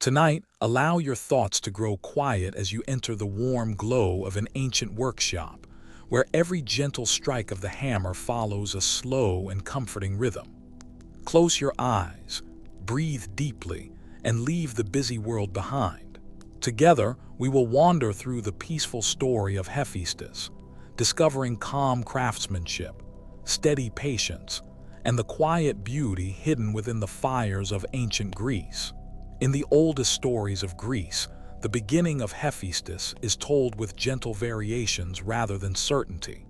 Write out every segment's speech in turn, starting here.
Tonight, allow your thoughts to grow quiet as you enter the warm glow of an ancient workshop, where every gentle strike of the hammer follows a slow and comforting rhythm. Close your eyes, breathe deeply, and leave the busy world behind. Together, we will wander through the peaceful story of Hephaestus, discovering calm craftsmanship, steady patience, and the quiet beauty hidden within the fires of ancient Greece. In the oldest stories of Greece, the beginning of Hephaestus is told with gentle variations rather than certainty.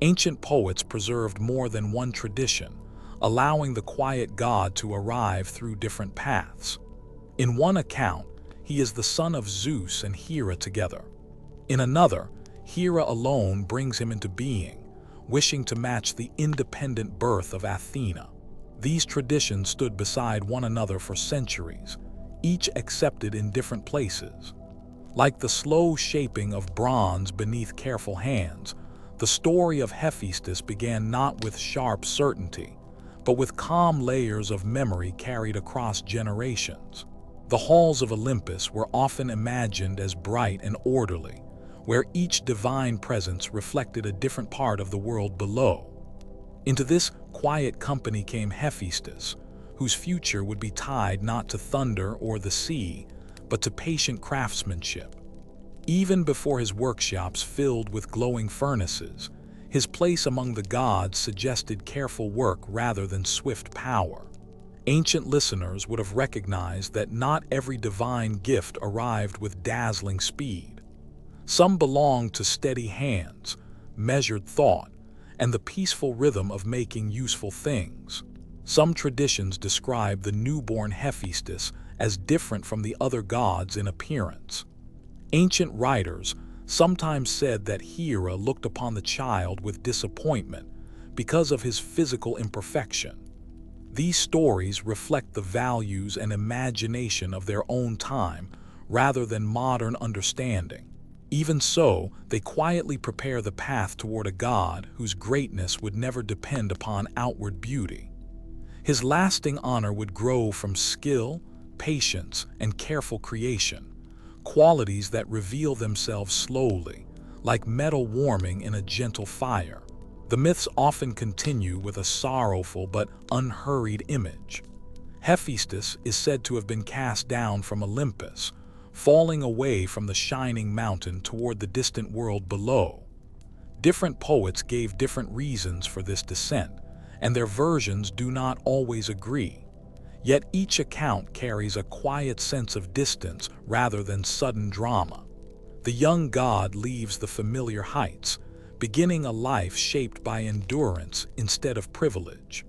Ancient poets preserved more than one tradition, allowing the quiet god to arrive through different paths. In one account, he is the son of Zeus and Hera together. In another, Hera alone brings him into being, wishing to match the independent birth of Athena. These traditions stood beside one another for centuries, each accepted in different places. Like the slow shaping of bronze beneath careful hands, the story of Hephaestus began not with sharp certainty, but with calm layers of memory carried across generations. The halls of Olympus were often imagined as bright and orderly, where each divine presence reflected a different part of the world below. Into this quiet company came Hephaestus, whose future would be tied not to thunder or the sea, but to patient craftsmanship. Even before his workshops filled with glowing furnaces, his place among the gods suggested careful work rather than swift power. Ancient listeners would have recognized that not every divine gift arrived with dazzling speed. Some belonged to steady hands, measured thought, and the peaceful rhythm of making useful things. Some traditions describe the newborn Hephaestus as different from the other gods in appearance. Ancient writers sometimes said that Hera looked upon the child with disappointment because of his physical imperfection. These stories reflect the values and imagination of their own time rather than modern understanding. Even so, they quietly prepare the path toward a god whose greatness would never depend upon outward beauty. His lasting honor would grow from skill, patience, and careful creation, qualities that reveal themselves slowly, like metal warming in a gentle fire. The myths often continue with a sorrowful but unhurried image. Hephaestus is said to have been cast down from Olympus, falling away from the shining mountain toward the distant world below. Different poets gave different reasons for this descent, and their versions do not always agree. Yet each account carries a quiet sense of distance rather than sudden drama. The young god leaves the familiar heights, beginning a life shaped by endurance instead of privilege.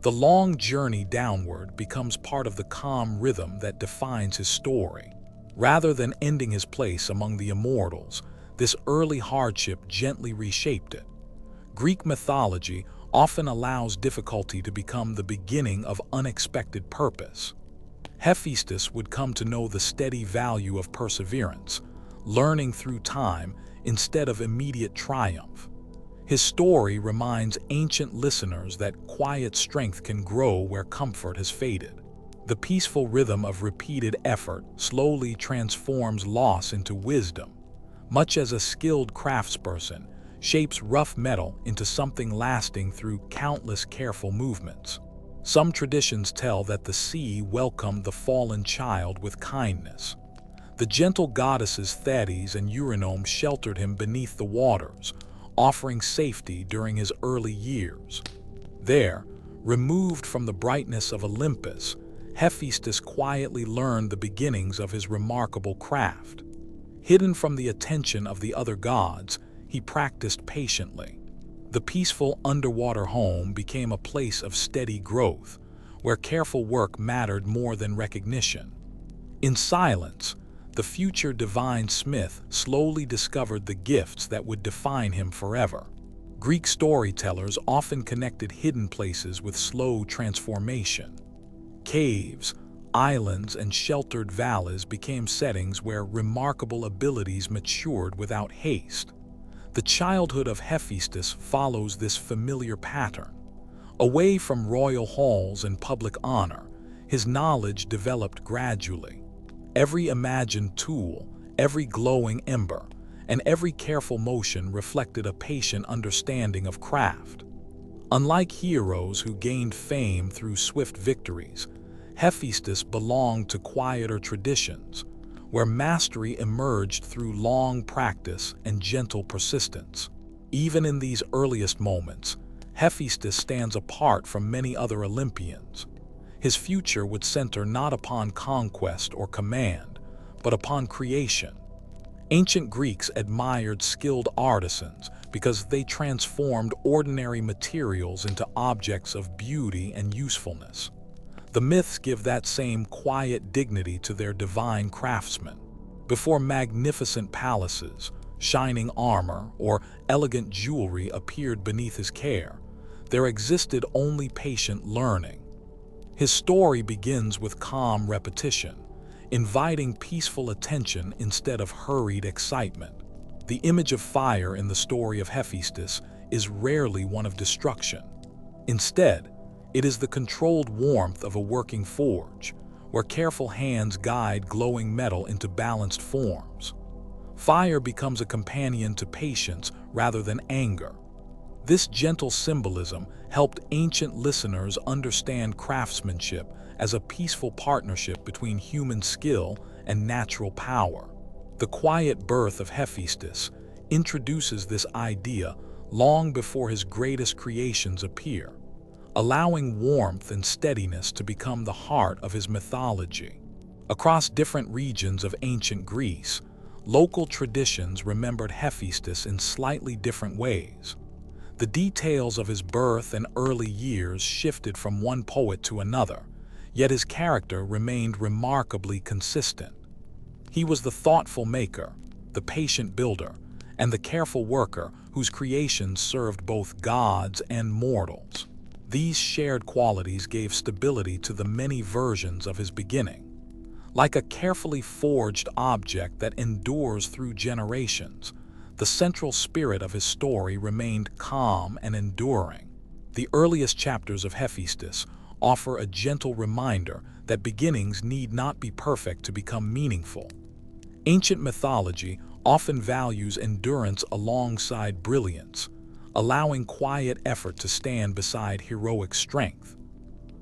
The long journey downward becomes part of the calm rhythm that defines his story. Rather than ending his place among the immortals, this early hardship gently reshaped it. Greek mythology often allows difficulty to become the beginning of unexpected purpose. Hephaestus would come to know the steady value of perseverance, learning through time instead of immediate triumph. His story reminds ancient listeners that quiet strength can grow where comfort has faded. The peaceful rhythm of repeated effort slowly transforms loss into wisdom, much as a skilled craftsperson shapes rough metal into something lasting through countless careful movements. Some traditions tell that the sea welcomed the fallen child with kindness. The gentle goddesses Thetis and Eurynome sheltered him beneath the waters, offering safety during his early years. There, removed from the brightness of Olympus, Hephaestus quietly learned the beginnings of his remarkable craft. Hidden from the attention of the other gods, he practiced patiently. The peaceful underwater home became a place of steady growth, where careful work mattered more than recognition. In silence, the future divine smith slowly discovered the gifts that would define him forever. Greek storytellers often connected hidden places with slow transformation. Caves, islands, and sheltered valleys became settings where remarkable abilities matured without haste. The childhood of Hephaestus follows this familiar pattern. Away from royal halls and public honor, his knowledge developed gradually. Every imagined tool, every glowing ember, and every careful motion reflected a patient understanding of craft. Unlike heroes who gained fame through swift victories, Hephaestus belonged to quieter traditions, where mastery emerged through long practice and gentle persistence. Even in these earliest moments, Hephaestus stands apart from many other Olympians. His future would center not upon conquest or command, but upon creation. Ancient Greeks admired skilled artisans because they transformed ordinary materials into objects of beauty and usefulness. The myths give that same quiet dignity to their divine craftsmen. Before magnificent palaces, shining armor, or elegant jewelry appeared beneath his care, there existed only patient learning. His story begins with calm repetition, inviting peaceful attention instead of hurried excitement. The image of fire in the story of Hephaestus is rarely one of destruction. Instead, it is the controlled warmth of a working forge, where careful hands guide glowing metal into balanced forms. Fire becomes a companion to patience rather than anger. This gentle symbolism helped ancient listeners understand craftsmanship as a peaceful partnership between human skill and natural power. The quiet birth of Hephaestus introduces this idea long before his greatest creations appear, allowing warmth and steadiness to become the heart of his mythology. Across different regions of ancient Greece, local traditions remembered Hephaestus in slightly different ways. The details of his birth and early years shifted from one poet to another, yet his character remained remarkably consistent. He was the thoughtful maker, the patient builder, and the careful worker whose creations served both gods and mortals. These shared qualities gave stability to the many versions of his beginning. Like a carefully forged object that endures through generations, the central spirit of his story remained calm and enduring. The earliest chapters of Hephaestus offer a gentle reminder that beginnings need not be perfect to become meaningful. Ancient mythology often values endurance alongside brilliance, allowing quiet effort to stand beside heroic strength.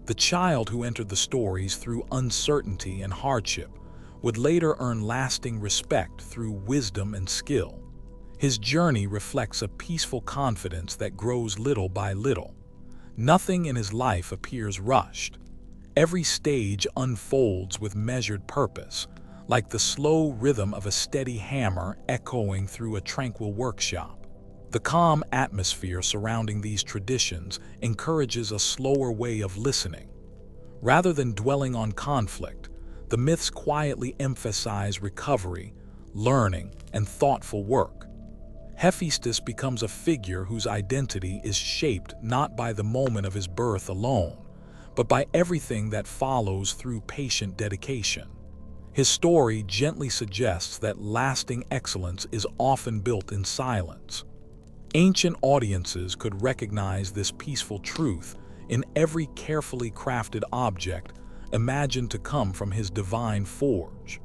The child who entered the stories through uncertainty and hardship would later earn lasting respect through wisdom and skill. His journey reflects a peaceful confidence that grows little by little. Nothing in his life appears rushed. Every stage unfolds with measured purpose, like the slow rhythm of a steady hammer echoing through a tranquil workshop. The calm atmosphere surrounding these traditions encourages a slower way of listening. Rather than dwelling on conflict, the myths quietly emphasize recovery, learning, and thoughtful work. Hephaestus becomes a figure whose identity is shaped not by the moment of his birth alone, but by everything that follows through patient dedication. His story gently suggests that lasting excellence is often built in silence. Ancient audiences could recognize this peaceful truth in every carefully crafted object imagined to come from his divine forge.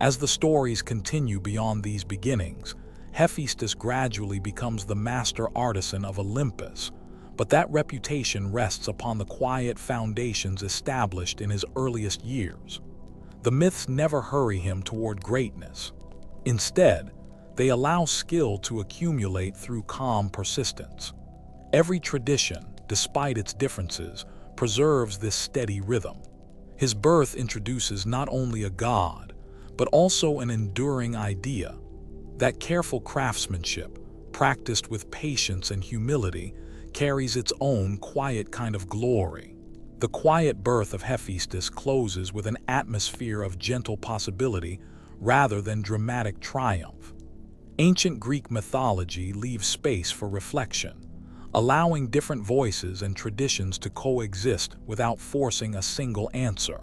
As the stories continue beyond these beginnings, Hephaestus gradually becomes the master artisan of Olympus, but that reputation rests upon the quiet foundations established in his earliest years. The myths never hurry him toward greatness. Instead, they allow skill to accumulate through calm persistence. Every tradition, despite its differences, preserves this steady rhythm. His birth introduces not only a god, but also an enduring idea. That careful craftsmanship, practiced with patience and humility, carries its own quiet kind of glory. The quiet birth of Hephaestus closes with an atmosphere of gentle possibility rather than dramatic triumph. Ancient Greek mythology leaves space for reflection, allowing different voices and traditions to coexist without forcing a single answer.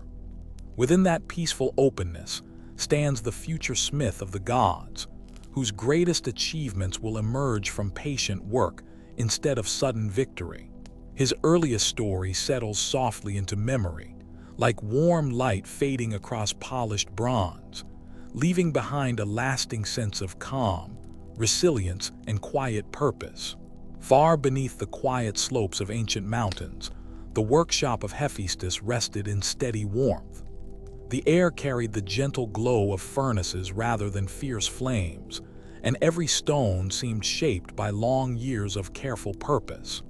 Within that peaceful openness stands the future smith of the gods, whose greatest achievements will emerge from patient work instead of sudden victory. His earliest story settles softly into memory, like warm light fading across polished bronze, leaving behind a lasting sense of calm, resilience, and quiet purpose. Far beneath the quiet slopes of ancient mountains, the workshop of Hephaestus rested in steady warmth. The air carried the gentle glow of furnaces rather than fierce flames, and every stone seemed shaped by long years of careful purpose.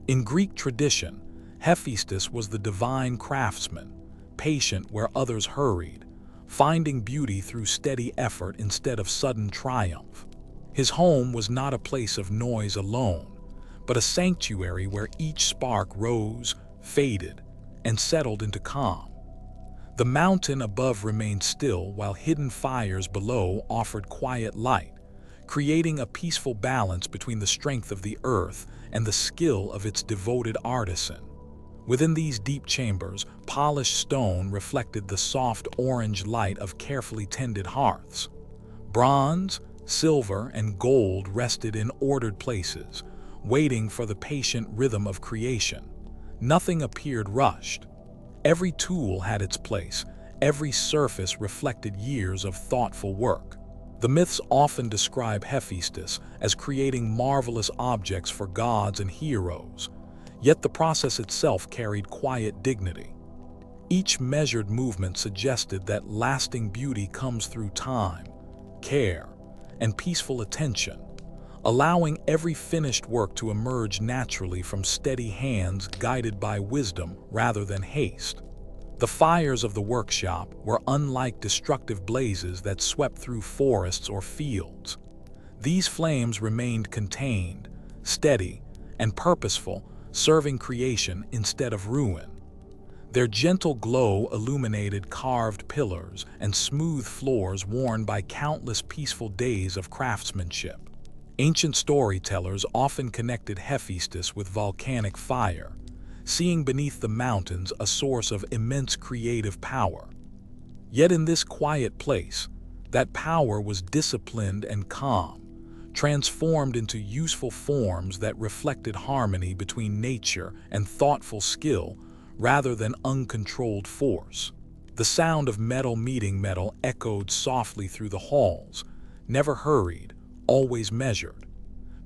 In Greek tradition, Hephaestus was the divine craftsman, patient where others hurried, finding beauty through steady effort instead of sudden triumph. His home was not a place of noise alone, but a sanctuary where each spark rose, faded, and settled into calm. The mountain above remained still while hidden fires below offered quiet light, creating a peaceful balance between the strength of the earth and the skill of its devoted artisan. Within these deep chambers, polished stone reflected the soft orange light of carefully tended hearths. Bronze, silver, and gold rested in ordered places, waiting for the patient rhythm of creation. Nothing appeared rushed. Every tool had its place, every surface reflected years of thoughtful work. The myths often describe Hephaestus as creating marvelous objects for gods and heroes, yet the process itself carried quiet dignity. Each measured movement suggested that lasting beauty comes through time, care, and peaceful attention, allowing every finished work to emerge naturally from steady hands guided by wisdom rather than haste. The fires of the workshop were unlike destructive blazes that swept through forests or fields. These flames remained contained, steady, and purposeful, serving creation instead of ruin. Their gentle glow illuminated carved pillars and smooth floors worn by countless peaceful days of craftsmanship. Ancient storytellers often connected Hephaestus with volcanic fire, seeing beneath the mountains a source of immense creative power. Yet in this quiet place, that power was disciplined and calm, transformed into useful forms that reflected harmony between nature and thoughtful skill rather than uncontrolled force. The sound of metal meeting metal echoed softly through the halls, never hurried, always measured.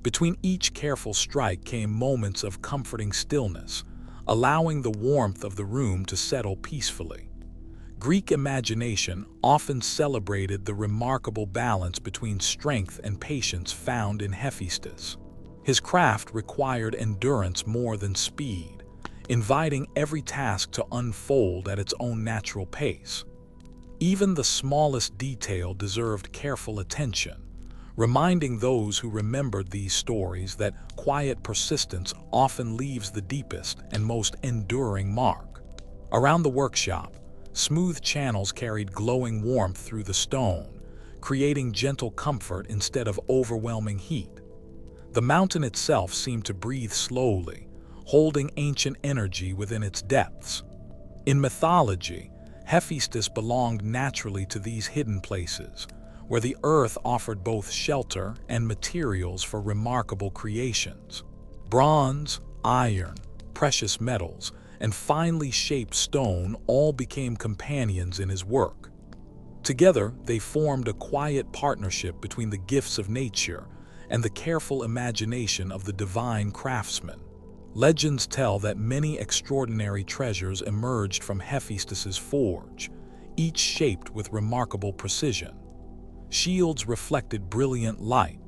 Between each careful strike came moments of comforting stillness, allowing the warmth of the room to settle peacefully. Greek imagination often celebrated the remarkable balance between strength and patience found in Hephaestus. His craft required endurance more than speed, inviting every task to unfold at its own natural pace. Even the smallest detail deserved careful attention, reminding those who remembered these stories that quiet persistence often leaves the deepest and most enduring mark. Around the workshop, smooth channels carried glowing warmth through the stone, creating gentle comfort instead of overwhelming heat. The mountain itself seemed to breathe slowly, holding ancient energy within its depths. In mythology, Hephaestus belonged naturally to these hidden places, where the earth offered both shelter and materials for remarkable creations. Bronze, iron, precious metals, and finely shaped stone all became companions in his work. Together, they formed a quiet partnership between the gifts of nature and the careful imagination of the divine craftsman. Legends tell that many extraordinary treasures emerged from Hephaestus's forge, each shaped with remarkable precision. Shields reflected brilliant light,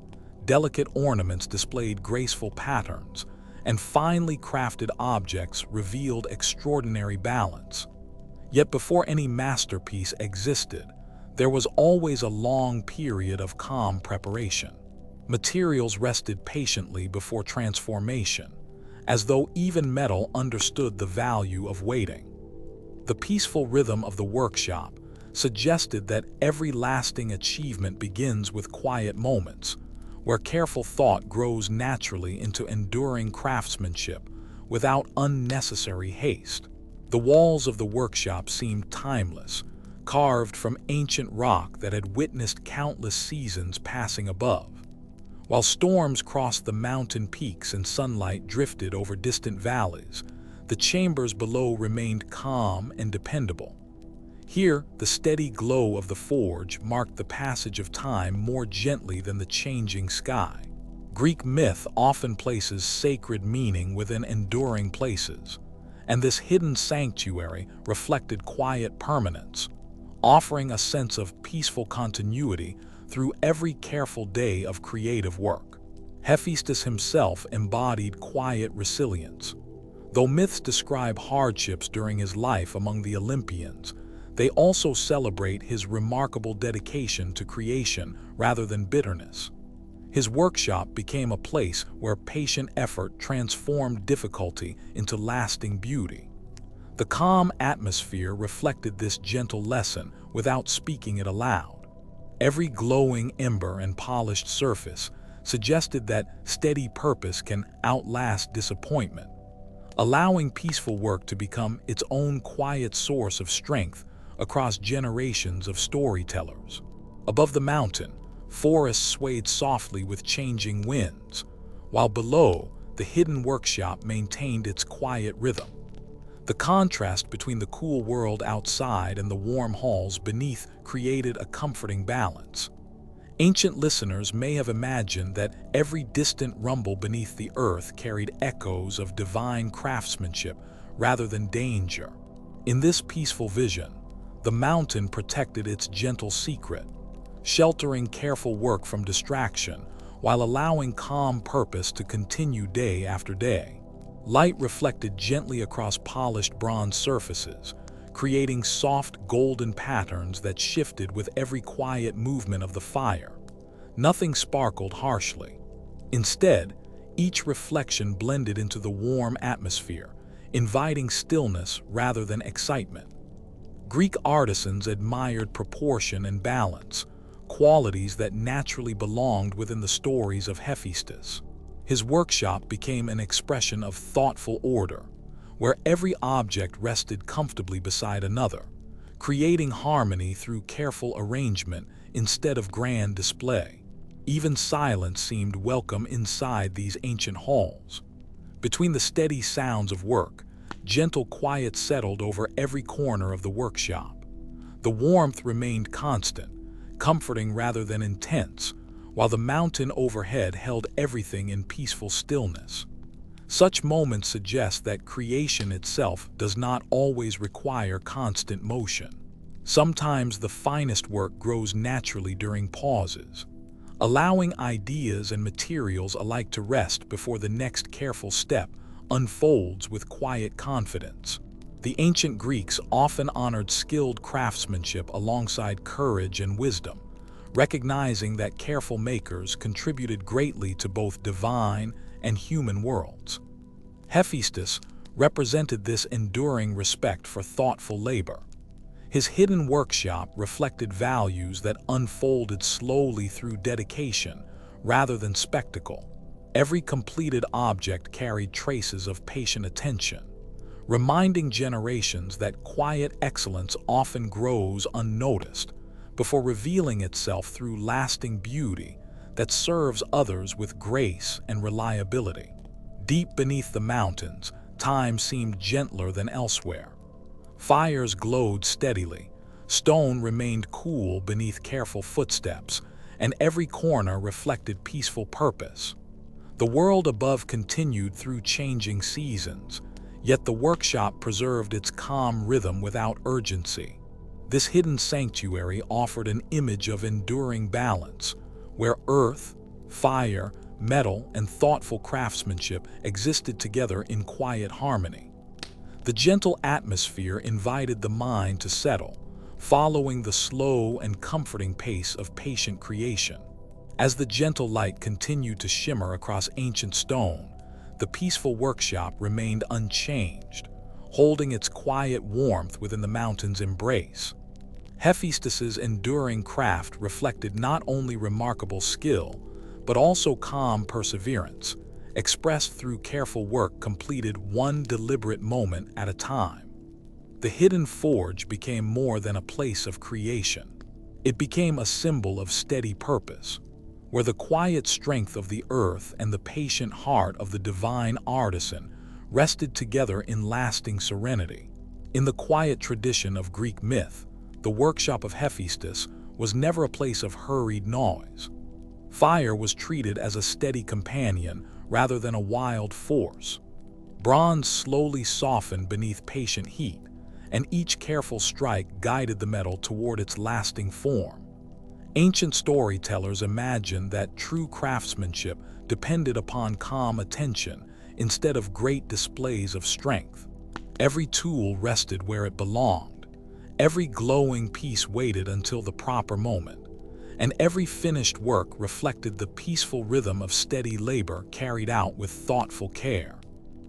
delicate ornaments displayed graceful patterns, and finely crafted objects revealed extraordinary balance. Yet before any masterpiece existed, there was always a long period of calm preparation. Materials rested patiently before transformation, as though even metal understood the value of waiting. The peaceful rhythm of the workshop suggested that every lasting achievement begins with quiet moments, where careful thought grows naturally into enduring craftsmanship without unnecessary haste. The walls of the workshop seemed timeless, carved from ancient rock that had witnessed countless seasons passing above. While storms crossed the mountain peaks and sunlight drifted over distant valleys, the chambers below remained calm and dependable. Here, the steady glow of the forge marked the passage of time more gently than the changing sky. Greek myth often places sacred meaning within enduring places, and this hidden sanctuary reflected quiet permanence, offering a sense of peaceful continuity through every careful day of creative work. Hephaestus himself embodied quiet resilience. Though myths describe hardships during his life among the Olympians, they also celebrate his remarkable dedication to creation rather than bitterness. His workshop became a place where patient effort transformed difficulty into lasting beauty. The calm atmosphere reflected this gentle lesson without speaking it aloud. Every glowing ember and polished surface suggested that steady purpose can outlast disappointment, allowing peaceful work to become its own quiet source of strength across generations of storytellers. Above the mountain, forests swayed softly with changing winds, while below, the hidden workshop maintained its quiet rhythm. The contrast between the cool world outside and the warm halls beneath created a comforting balance. Ancient listeners may have imagined that every distant rumble beneath the earth carried echoes of divine craftsmanship rather than danger. In this peaceful vision, the mountain protected its gentle secret, sheltering careful work from distraction while allowing calm purpose to continue day after day. Light reflected gently across polished bronze surfaces, creating soft golden patterns that shifted with every quiet movement of the fire. Nothing sparkled harshly. Instead, each reflection blended into the warm atmosphere, inviting stillness rather than excitement. Greek artisans admired proportion and balance, qualities that naturally belonged within the stories of Hephaestus. His workshop became an expression of thoughtful order, where every object rested comfortably beside another, creating harmony through careful arrangement instead of grand display. Even silence seemed welcome inside these ancient halls. Between the steady sounds of work, gentle quiet settled over every corner of the workshop. The warmth remained constant, comforting rather than intense, while the mountain overhead held everything in peaceful stillness. Such moments suggest that creation itself does not always require constant motion. Sometimes the finest work grows naturally during pauses, allowing ideas and materials alike to rest before the next careful step unfolds with quiet confidence. The ancient Greeks often honored skilled craftsmanship alongside courage and wisdom, recognizing that careful makers contributed greatly to both divine and human worlds. Hephaestus represented this enduring respect for thoughtful labor. His hidden workshop reflected values that unfolded slowly through dedication rather than spectacle. Every completed object carried traces of patient attention, reminding generations that quiet excellence often grows unnoticed before revealing itself through lasting beauty that serves others with grace and reliability. Deep beneath the mountains, time seemed gentler than elsewhere. Fires glowed steadily, stone remained cool beneath careful footsteps, and every corner reflected peaceful purpose. The world above continued through changing seasons, yet the workshop preserved its calm rhythm without urgency. This hidden sanctuary offered an image of enduring balance, where earth, fire, metal, and thoughtful craftsmanship existed together in quiet harmony. The gentle atmosphere invited the mind to settle, following the slow and comforting pace of patient creation. As the gentle light continued to shimmer across ancient stone, the peaceful workshop remained unchanged, holding its quiet warmth within the mountain's embrace. Hephaestus's enduring craft reflected not only remarkable skill, but also calm perseverance, expressed through careful work completed one deliberate moment at a time. The hidden forge became more than a place of creation. It became a symbol of steady purpose, where the quiet strength of the earth and the patient heart of the divine artisan rested together in lasting serenity. In the quiet tradition of Greek myth, the workshop of Hephaestus was never a place of hurried noise. Fire was treated as a steady companion rather than a wild force. Bronze slowly softened beneath patient heat, and each careful strike guided the metal toward its lasting form. Ancient storytellers imagined that true craftsmanship depended upon calm attention instead of great displays of strength. Every tool rested where it belonged. Every glowing piece waited until the proper moment, and every finished work reflected the peaceful rhythm of steady labor carried out with thoughtful care.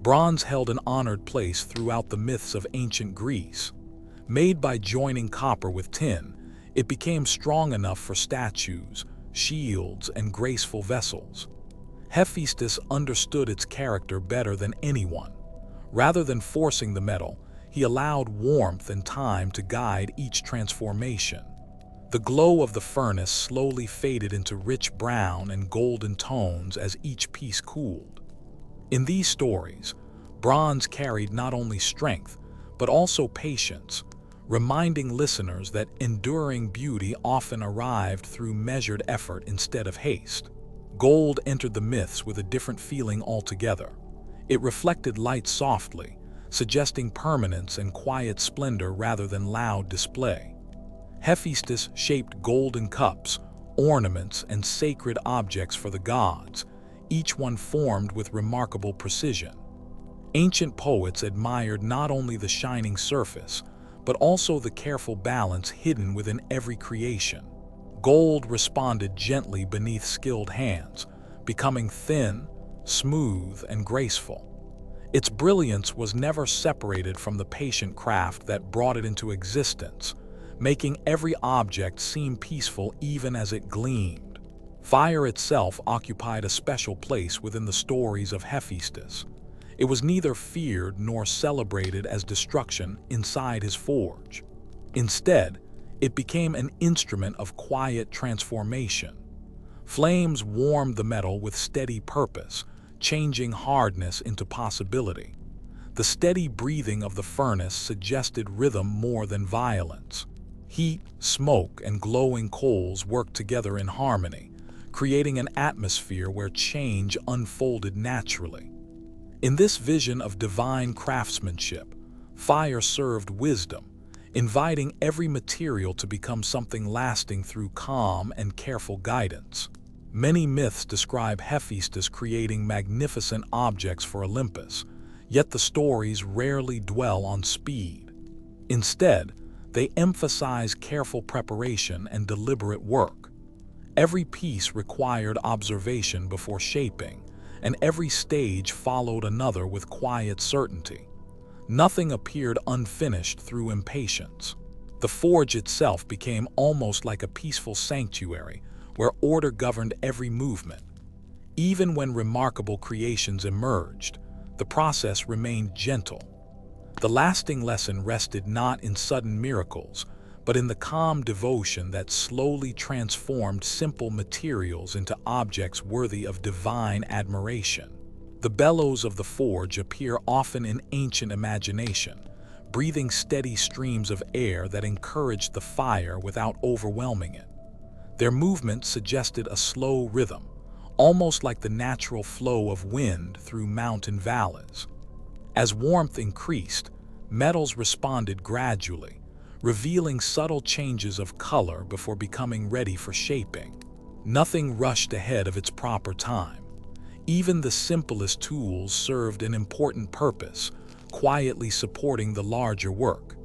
Bronze held an honored place throughout the myths of ancient Greece. Made by joining copper with tin, it became strong enough for statues, shields, and graceful vessels. Hephaestus understood its character better than anyone. Rather than forcing the metal, he allowed warmth and time to guide each transformation. The glow of the furnace slowly faded into rich brown and golden tones as each piece cooled. In these stories, bronze carried not only strength, but also patience, reminding listeners that enduring beauty often arrived through measured effort instead of haste. Gold entered the myths with a different feeling altogether. It reflected light softly, suggesting permanence and quiet splendor rather than loud display. Hephaestus shaped golden cups, ornaments, and sacred objects for the gods, each one formed with remarkable precision. Ancient poets admired not only the shining surface, but also the careful balance hidden within every creation. Gold responded gently beneath skilled hands, becoming thin, smooth, and graceful. Its brilliance was never separated from the patient craft that brought it into existence, making every object seem peaceful even as it gleamed. Fire itself occupied a special place within the stories of Hephaestus. It was neither feared nor celebrated as destruction inside his forge. Instead, it became an instrument of quiet transformation. Flames warmed the metal with steady purpose, changing hardness into possibility. The steady breathing of the furnace suggested rhythm more than violence. Heat, smoke, and glowing coals worked together in harmony, creating an atmosphere where change unfolded naturally. In this vision of divine craftsmanship, fire served wisdom, inviting every material to become something lasting through calm and careful guidance. Many myths describe Hephaestus creating magnificent objects for Olympus, yet the stories rarely dwell on speed. Instead, they emphasize careful preparation and deliberate work. Every piece required observation before shaping, and every stage followed another with quiet certainty. Nothing appeared unfinished through impatience. The forge itself became almost like a peaceful sanctuary where order governed every movement. Even when remarkable creations emerged, the process remained gentle. The lasting lesson rested not in sudden miracles, but in the calm devotion that slowly transformed simple materials into objects worthy of divine admiration. The bellows of the forge appear often in ancient imagination, breathing steady streams of air that encouraged the fire without overwhelming it. Their movement suggested a slow rhythm, almost like the natural flow of wind through mountain valleys. As warmth increased, metals responded gradually, revealing subtle changes of color before becoming ready for shaping. Nothing rushed ahead of its proper time. Even the simplest tools served an important purpose, quietly supporting the larger work.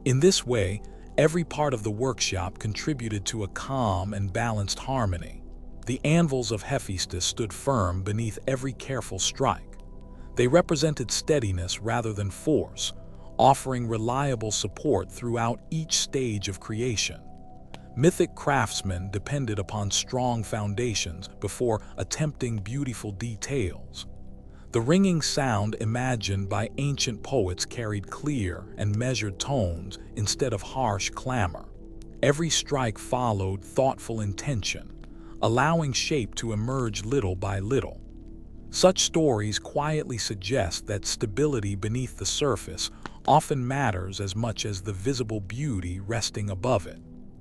In this way, every part of the workshop contributed to a calm and balanced harmony. The anvils of Hephaestus stood firm beneath every careful strike. They represented steadiness rather than force, offering reliable support throughout each stage of creation. Mythic craftsmen depended upon strong foundations before attempting beautiful details. The ringing sound imagined by ancient poets carried clear and measured tones instead of harsh clamor. Every strike followed thoughtful intention, allowing shape to emerge little by little. Such stories quietly suggest that stability beneath the surface often matters as much as the visible beauty resting above it.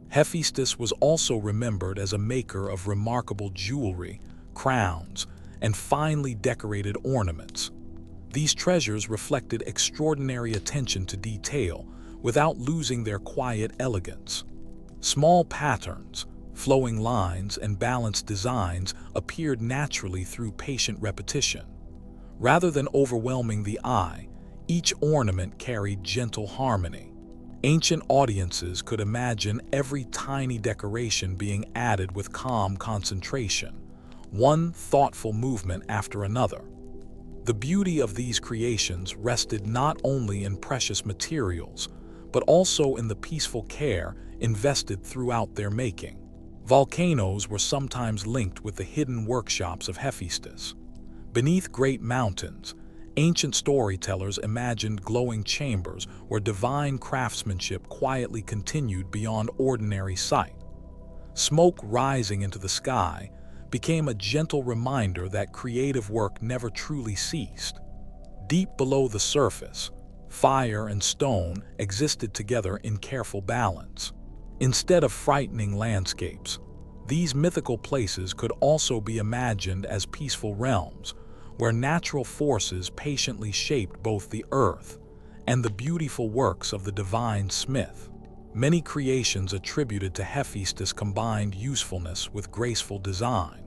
Hephaestus was also remembered as a maker of remarkable jewelry, crowns, and finely decorated ornaments. These treasures reflected extraordinary attention to detail without losing their quiet elegance. Small patterns, flowing lines, and balanced designs appeared naturally through patient repetition. Rather than overwhelming the eye, each ornament carried gentle harmony. Ancient audiences could imagine every tiny decoration being added with calm concentration, one thoughtful movement after another. The beauty of these creations rested not only in precious materials, but also in the peaceful care invested throughout their making. Volcanoes were sometimes linked with the hidden workshops of Hephaestus. Beneath great mountains, ancient storytellers imagined glowing chambers where divine craftsmanship quietly continued beyond ordinary sight. Smoke rising into the sky became a gentle reminder that creative work never truly ceased. Deep below the surface, fire and stone existed together in careful balance. Instead of frightening landscapes, these mythical places could also be imagined as peaceful realms, where natural forces patiently shaped both the earth and the beautiful works of the divine smith. Many creations attributed to Hephaestus combined usefulness with graceful design.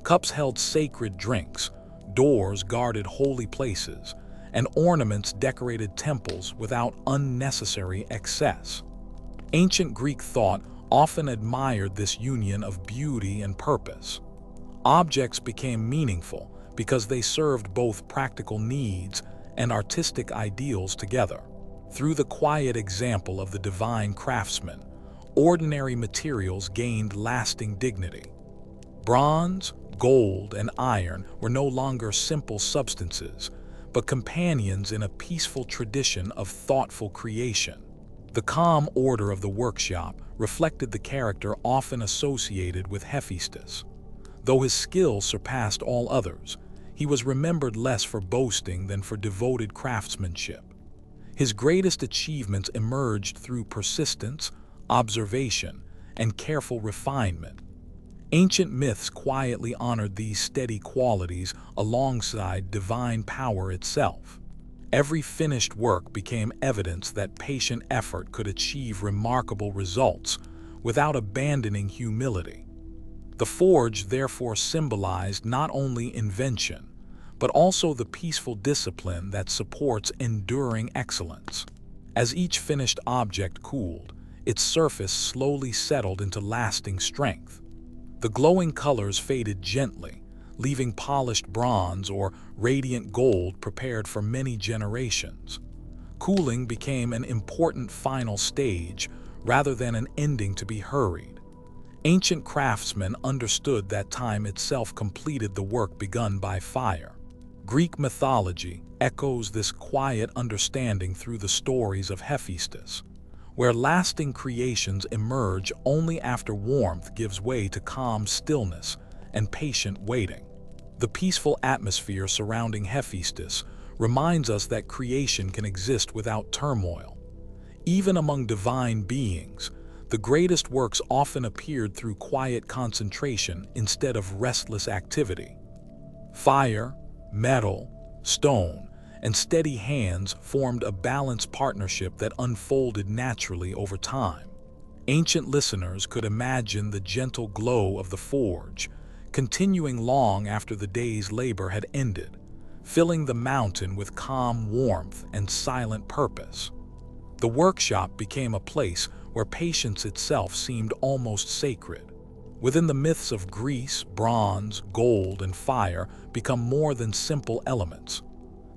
Cups held sacred drinks, doors guarded holy places, and ornaments decorated temples without unnecessary excess. Ancient Greek thought often admired this union of beauty and purpose. Objects became meaningful because they served both practical needs and artistic ideals together. Through the quiet example of the divine craftsman, ordinary materials gained lasting dignity. Bronze, gold, and iron were no longer simple substances, but companions in a peaceful tradition of thoughtful creation. The calm order of the workshop reflected the character often associated with Hephaestus. Though his skill surpassed all others, he was remembered less for boasting than for devoted craftsmanship. His greatest achievements emerged through persistence, observation, and careful refinement. Ancient myths quietly honored these steady qualities alongside divine power itself. Every finished work became evidence that patient effort could achieve remarkable results without abandoning humility. The forge therefore symbolized not only invention, but also the peaceful discipline that supports enduring excellence. As each finished object cooled, its surface slowly settled into lasting strength. The glowing colors faded gently, leaving polished bronze or radiant gold prepared for many generations. Cooling became an important final stage rather than an ending to be hurried. Ancient craftsmen understood that time itself completed the work begun by fire. Greek mythology echoes this quiet understanding through the stories of Hephaestus, where lasting creations emerge only after warmth gives way to calm stillness and patient waiting. The peaceful atmosphere surrounding Hephaestus reminds us that creation can exist without turmoil. Even among divine beings, the greatest works often appeared through quiet concentration instead of restless activity. Fire, metal, stone, and steady hands formed a balanced partnership that unfolded naturally over time. Ancient listeners could imagine the gentle glow of the forge, continuing long after the day's labor had ended, filling the mountain with calm warmth and silent purpose. The workshop became a place where patience itself seemed almost sacred. Within the myths of Greece, bronze, gold, and fire become more than simple elements.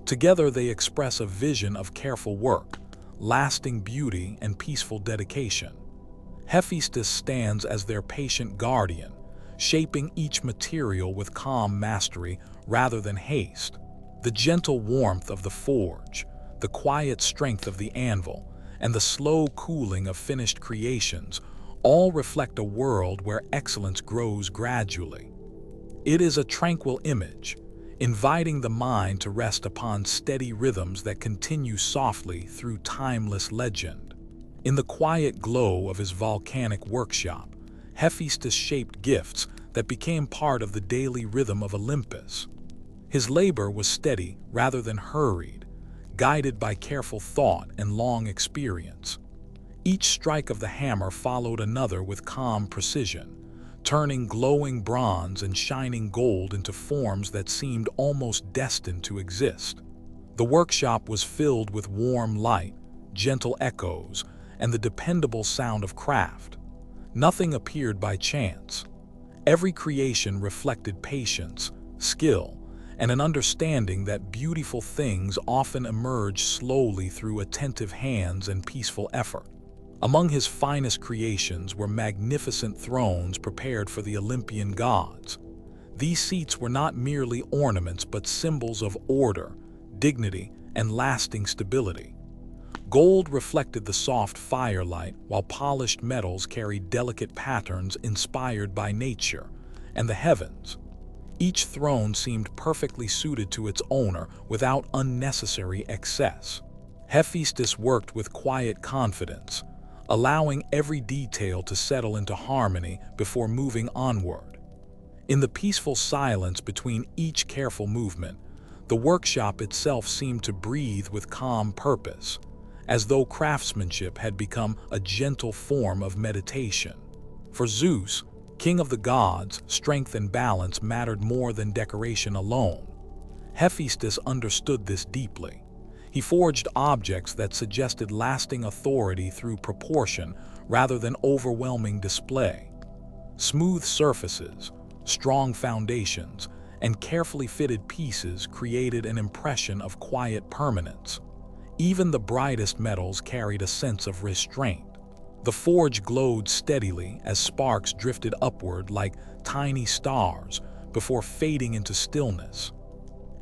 Together they express a vision of careful work, lasting beauty, and peaceful dedication. Hephaestus stands as their patient guardian, shaping each material with calm mastery rather than haste. The gentle warmth of the forge, the quiet strength of the anvil, and the slow cooling of finished creations all reflect a world where excellence grows gradually. It is a tranquil image, inviting the mind to rest upon steady rhythms that continue softly through timeless legend. In the quiet glow of his volcanic workshop, Hephaestus shaped gifts that became part of the daily rhythm of Olympus. His labor was steady rather than hurried, guided by careful thought and long experience. Each strike of the hammer followed another with calm precision, turning glowing bronze and shining gold into forms that seemed almost destined to exist. The workshop was filled with warm light, gentle echoes, and the dependable sound of craft. Nothing appeared by chance. Every creation reflected patience, skill, and an understanding that beautiful things often emerge slowly through attentive hands and peaceful effort. Among his finest creations were magnificent thrones prepared for the Olympian gods. These seats were not merely ornaments but symbols of order, dignity, and lasting stability. Gold reflected the soft firelight, while polished metals carried delicate patterns inspired by nature and the heavens. Each throne seemed perfectly suited to its owner without unnecessary excess. Hephaestus worked with quiet confidence, allowing every detail to settle into harmony before moving onward. In the peaceful silence between each careful movement, the workshop itself seemed to breathe with calm purpose, as though craftsmanship had become a gentle form of meditation. For Zeus, king of the gods, strength and balance mattered more than decoration alone. Hephaestus understood this deeply. He forged objects that suggested lasting authority through proportion rather than overwhelming display. Smooth surfaces, strong foundations, and carefully fitted pieces created an impression of quiet permanence. Even the brightest metals carried a sense of restraint. The forge glowed steadily as sparks drifted upward like tiny stars before fading into stillness.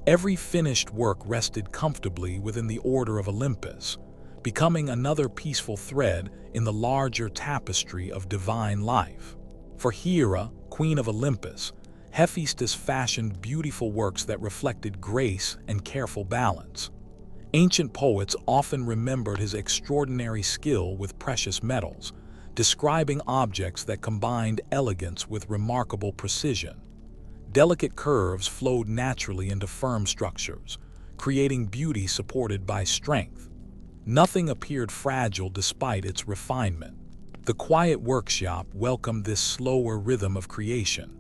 Every finished work rested comfortably within the order of Olympus, becoming another peaceful thread in the larger tapestry of divine life. For Hera, queen of Olympus, Hephaestus fashioned beautiful works that reflected grace and careful balance. Ancient poets often remembered his extraordinary skill with precious metals, describing objects that combined elegance with remarkable precision. Delicate curves flowed naturally into firm structures, creating beauty supported by strength. Nothing appeared fragile despite its refinement. The quiet workshop welcomed this slower rhythm of creation,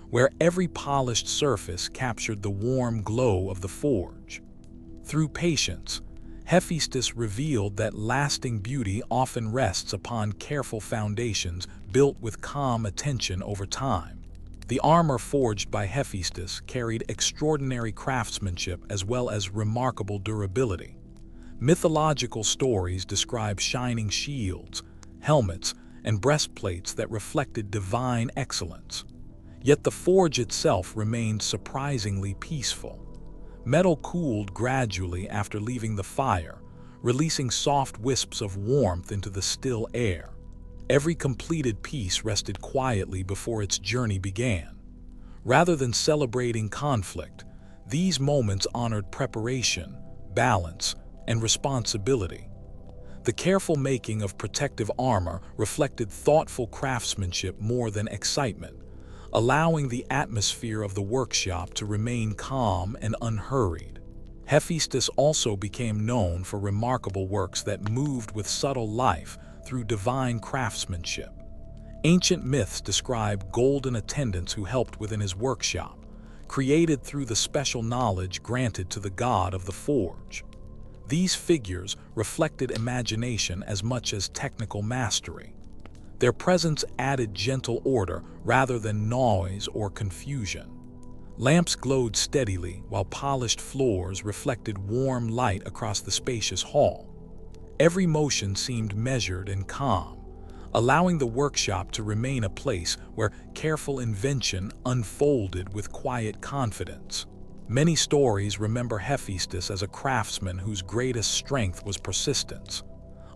where every polished surface captured the warm glow of the forge. Through patience, Hephaestus revealed that lasting beauty often rests upon careful foundations built with calm attention over time. The armor forged by Hephaestus carried extraordinary craftsmanship as well as remarkable durability. Mythological stories describe shining shields, helmets, and breastplates that reflected divine excellence. Yet the forge itself remained surprisingly peaceful. Metal cooled gradually after leaving the fire, releasing soft wisps of warmth into the still air. Every completed piece rested quietly before its journey began. Rather than celebrating conflict, these moments honored preparation, balance, and responsibility. The careful making of protective armor reflected thoughtful craftsmanship more than excitement, allowing the atmosphere of the workshop to remain calm and unhurried. Hephaestus also became known for remarkable works that moved with subtle life through divine craftsmanship. Ancient myths describe golden attendants who helped within his workshop, created through the special knowledge granted to the god of the forge. These figures reflected imagination as much as technical mastery. Their presence added gentle order rather than noise or confusion. Lamps glowed steadily while polished floors reflected warm light across the spacious hall. Every motion seemed measured and calm, allowing the workshop to remain a place where careful invention unfolded with quiet confidence. Many stories remember Hephaestus as a craftsman whose greatest strength was persistence.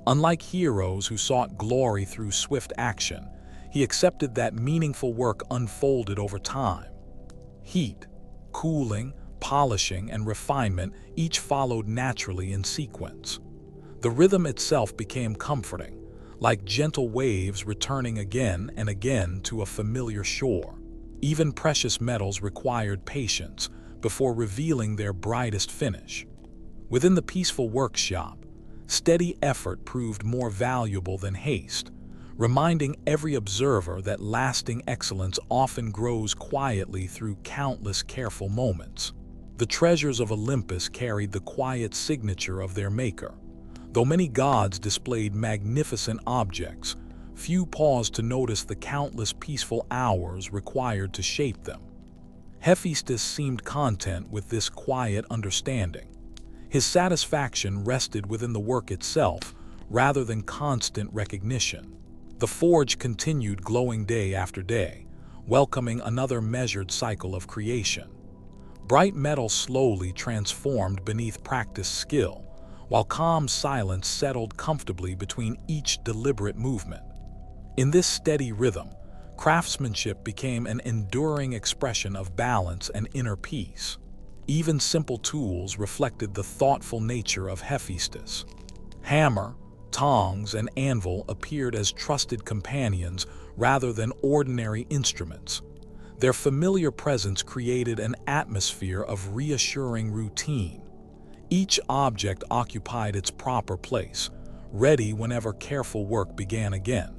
Unlike heroes who sought glory through swift action, he accepted that meaningful work unfolded over time. Heat, cooling, polishing, and refinement each followed naturally in sequence. The rhythm itself became comforting, like gentle waves returning again and again to a familiar shore. Even precious metals required patience before revealing their brightest finish. Within the peaceful workshop, steady effort proved more valuable than haste, reminding every observer that lasting excellence often grows quietly through countless careful moments. The treasures of Olympus carried the quiet signature of their maker. Though many gods displayed magnificent objects, few paused to notice the countless peaceful hours required to shape them. Hephaestus seemed content with this quiet understanding. His satisfaction rested within the work itself rather than constant recognition. The forge continued glowing day after day, welcoming another measured cycle of creation. Bright metal slowly transformed beneath practiced skill, while calm silence settled comfortably between each deliberate movement. In this steady rhythm, craftsmanship became an enduring expression of balance and inner peace. Even simple tools reflected the thoughtful nature of Hephaestus. Hammer, tongs, and anvil appeared as trusted companions rather than ordinary instruments. Their familiar presence created an atmosphere of reassuring routine. Each object occupied its proper place, ready whenever careful work began again.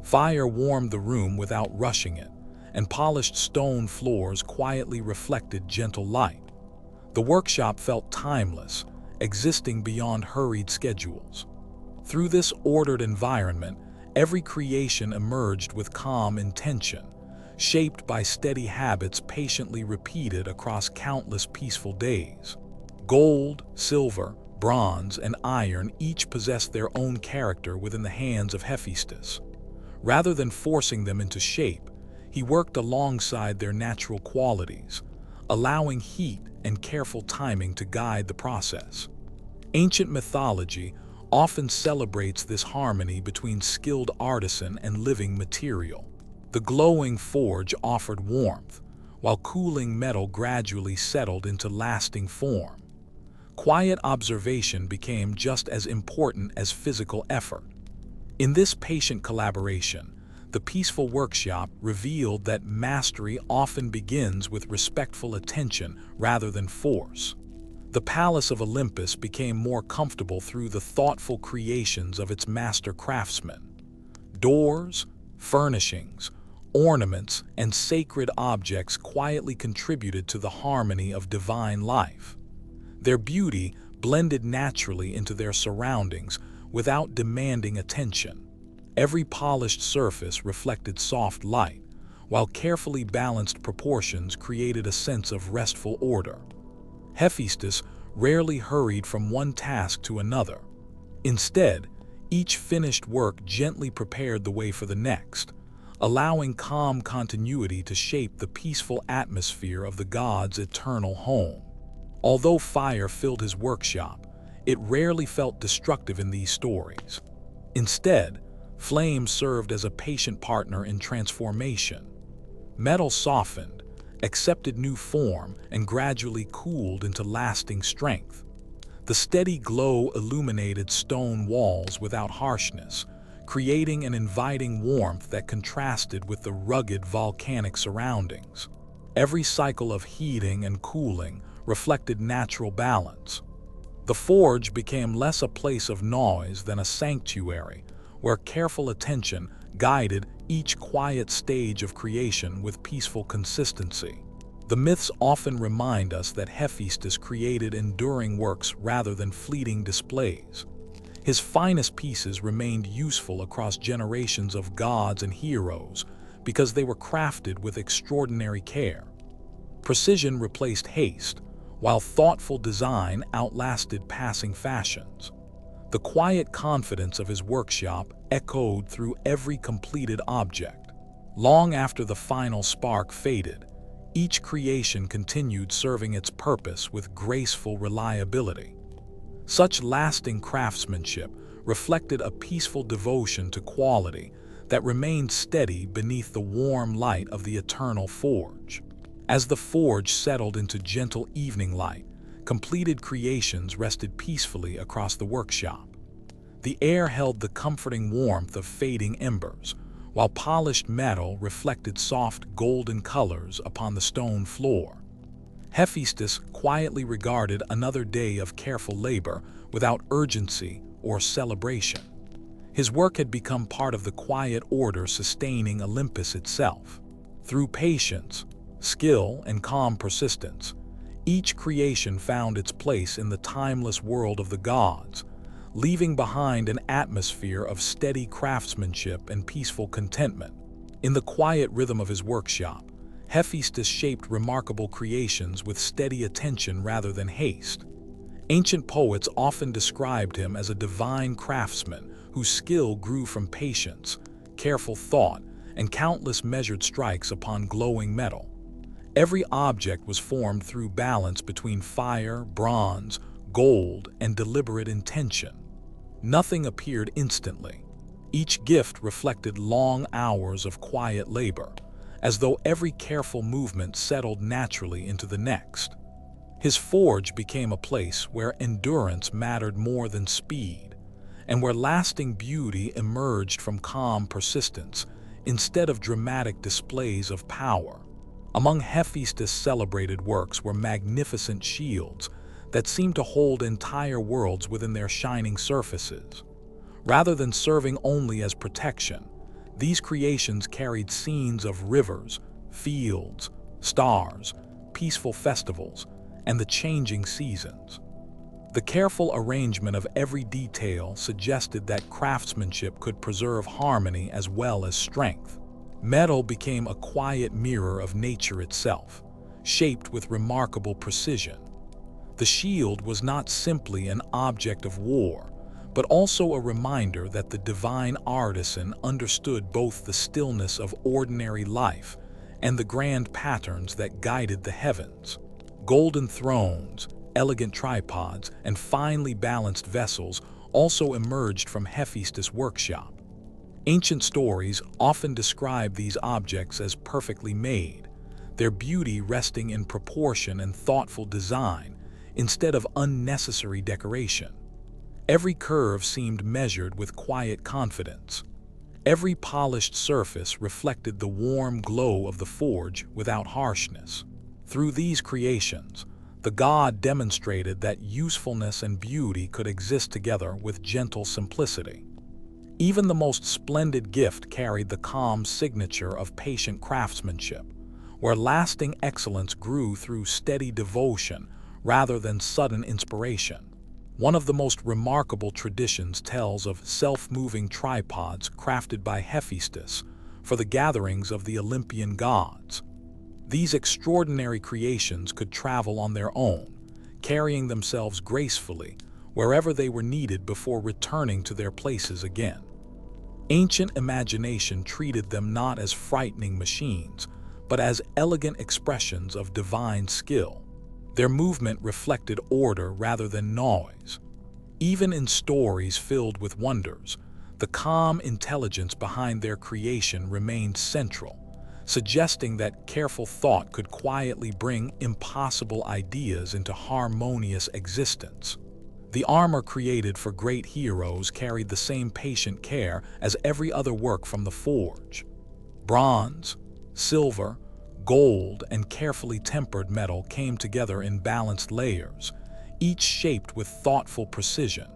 Fire warmed the room without rushing it, and polished stone floors quietly reflected gentle light. The workshop felt timeless, existing beyond hurried schedules. Through this ordered environment, every creation emerged with calm intention, shaped by steady habits patiently repeated across countless peaceful days. Gold, silver, bronze, and iron each possessed their own character within the hands of Hephaestus. Rather than forcing them into shape, he worked alongside their natural qualities, allowing heat and careful timing to guide the process. Ancient mythology often celebrates this harmony between skilled artisan and living material. The glowing forge offered warmth, while cooling metal gradually settled into lasting form. Quiet observation became just as important as physical effort. In this patient collaboration, the peaceful workshop revealed that mastery often begins with respectful attention rather than force. The palace of Olympus became more comfortable through the thoughtful creations of its master craftsmen. Doors, furnishings, ornaments, and sacred objects quietly contributed to the harmony of divine life. Their beauty blended naturally into their surroundings without demanding attention. Every polished surface reflected soft light, while carefully balanced proportions created a sense of restful order. Hephaestus rarely hurried from one task to another. Instead, each finished work gently prepared the way for the next, allowing calm continuity to shape the peaceful atmosphere of the god's eternal home. Although fire filled his workshop, it rarely felt destructive in these stories. Instead, flame served as a patient partner in transformation. Metal softened, accepted new form, and gradually cooled into lasting strength. The steady glow illuminated stone walls without harshness, creating an inviting warmth that contrasted with the rugged volcanic surroundings. Every cycle of heating and cooling reflected natural balance. The forge became less a place of noise than a sanctuary, where careful attention guided each quiet stage of creation with peaceful consistency. The myths often remind us that Hephaestus created enduring works rather than fleeting displays. His finest pieces remained useful across generations of gods and heroes because they were crafted with extraordinary care. Precision replaced haste, while thoughtful design outlasted passing fashions. The quiet confidence of his workshop echoed through every completed object. Long after the final spark faded, each creation continued serving its purpose with graceful reliability. Such lasting craftsmanship reflected a peaceful devotion to quality that remained steady beneath the warm light of the eternal forge. As the forge settled into gentle evening light, completed creations rested peacefully across the workshop. The air held the comforting warmth of fading embers, while polished metal reflected soft golden colors upon the stone floor. Hephaestus quietly regarded another day of careful labor without urgency or celebration. His work had become part of the quiet order sustaining Olympus itself. Through patience, skill, and calm persistence, each creation found its place in the timeless world of the gods, leaving behind an atmosphere of steady craftsmanship and peaceful contentment. In the quiet rhythm of his workshop, Hephaestus shaped remarkable creations with steady attention rather than haste. Ancient poets often described him as a divine craftsman whose skill grew from patience, careful thought, and countless measured strikes upon glowing metal. Every object was formed through balance between fire, bronze, gold, and deliberate intention. Nothing appeared instantly. Each gift reflected long hours of quiet labor, as though every careful movement settled naturally into the next. His forge became a place where endurance mattered more than speed, and where lasting beauty emerged from calm persistence instead of dramatic displays of power. Among Hephaestus' celebrated works were magnificent shields that seemed to hold entire worlds within their shining surfaces. Rather than serving only as protection, these creations carried scenes of rivers, fields, stars, peaceful festivals, and the changing seasons. The careful arrangement of every detail suggested that craftsmanship could preserve harmony as well as strength. Metal became a quiet mirror of nature itself, shaped with remarkable precision. The shield was not simply an object of war, but also a reminder that the divine artisan understood both the stillness of ordinary life and the grand patterns that guided the heavens. Golden thrones, elegant tripods, and finely balanced vessels also emerged from Hephaestus' workshop. Ancient stories often describe these objects as perfectly made, their beauty resting in proportion and thoughtful design instead of unnecessary decoration. Every curve seemed measured with quiet confidence. Every polished surface reflected the warm glow of the forge without harshness. Through these creations, the god demonstrated that usefulness and beauty could exist together with gentle simplicity. Even the most splendid gift carried the calm signature of patient craftsmanship, where lasting excellence grew through steady devotion rather than sudden inspiration. One of the most remarkable traditions tells of self-moving tripods crafted by Hephaestus for the gatherings of the Olympian gods. These extraordinary creations could travel on their own, carrying themselves gracefully wherever they were needed before returning to their places again. Ancient imagination treated them not as frightening machines, but as elegant expressions of divine skill. Their movement reflected order rather than noise. Even in stories filled with wonders, the calm intelligence behind their creation remained central, suggesting that careful thought could quietly bring impossible ideas into harmonious existence. The armor created for great heroes carried the same patient care as every other work from the forge. Bronze, silver, gold, and carefully tempered metal came together in balanced layers, each shaped with thoughtful precision.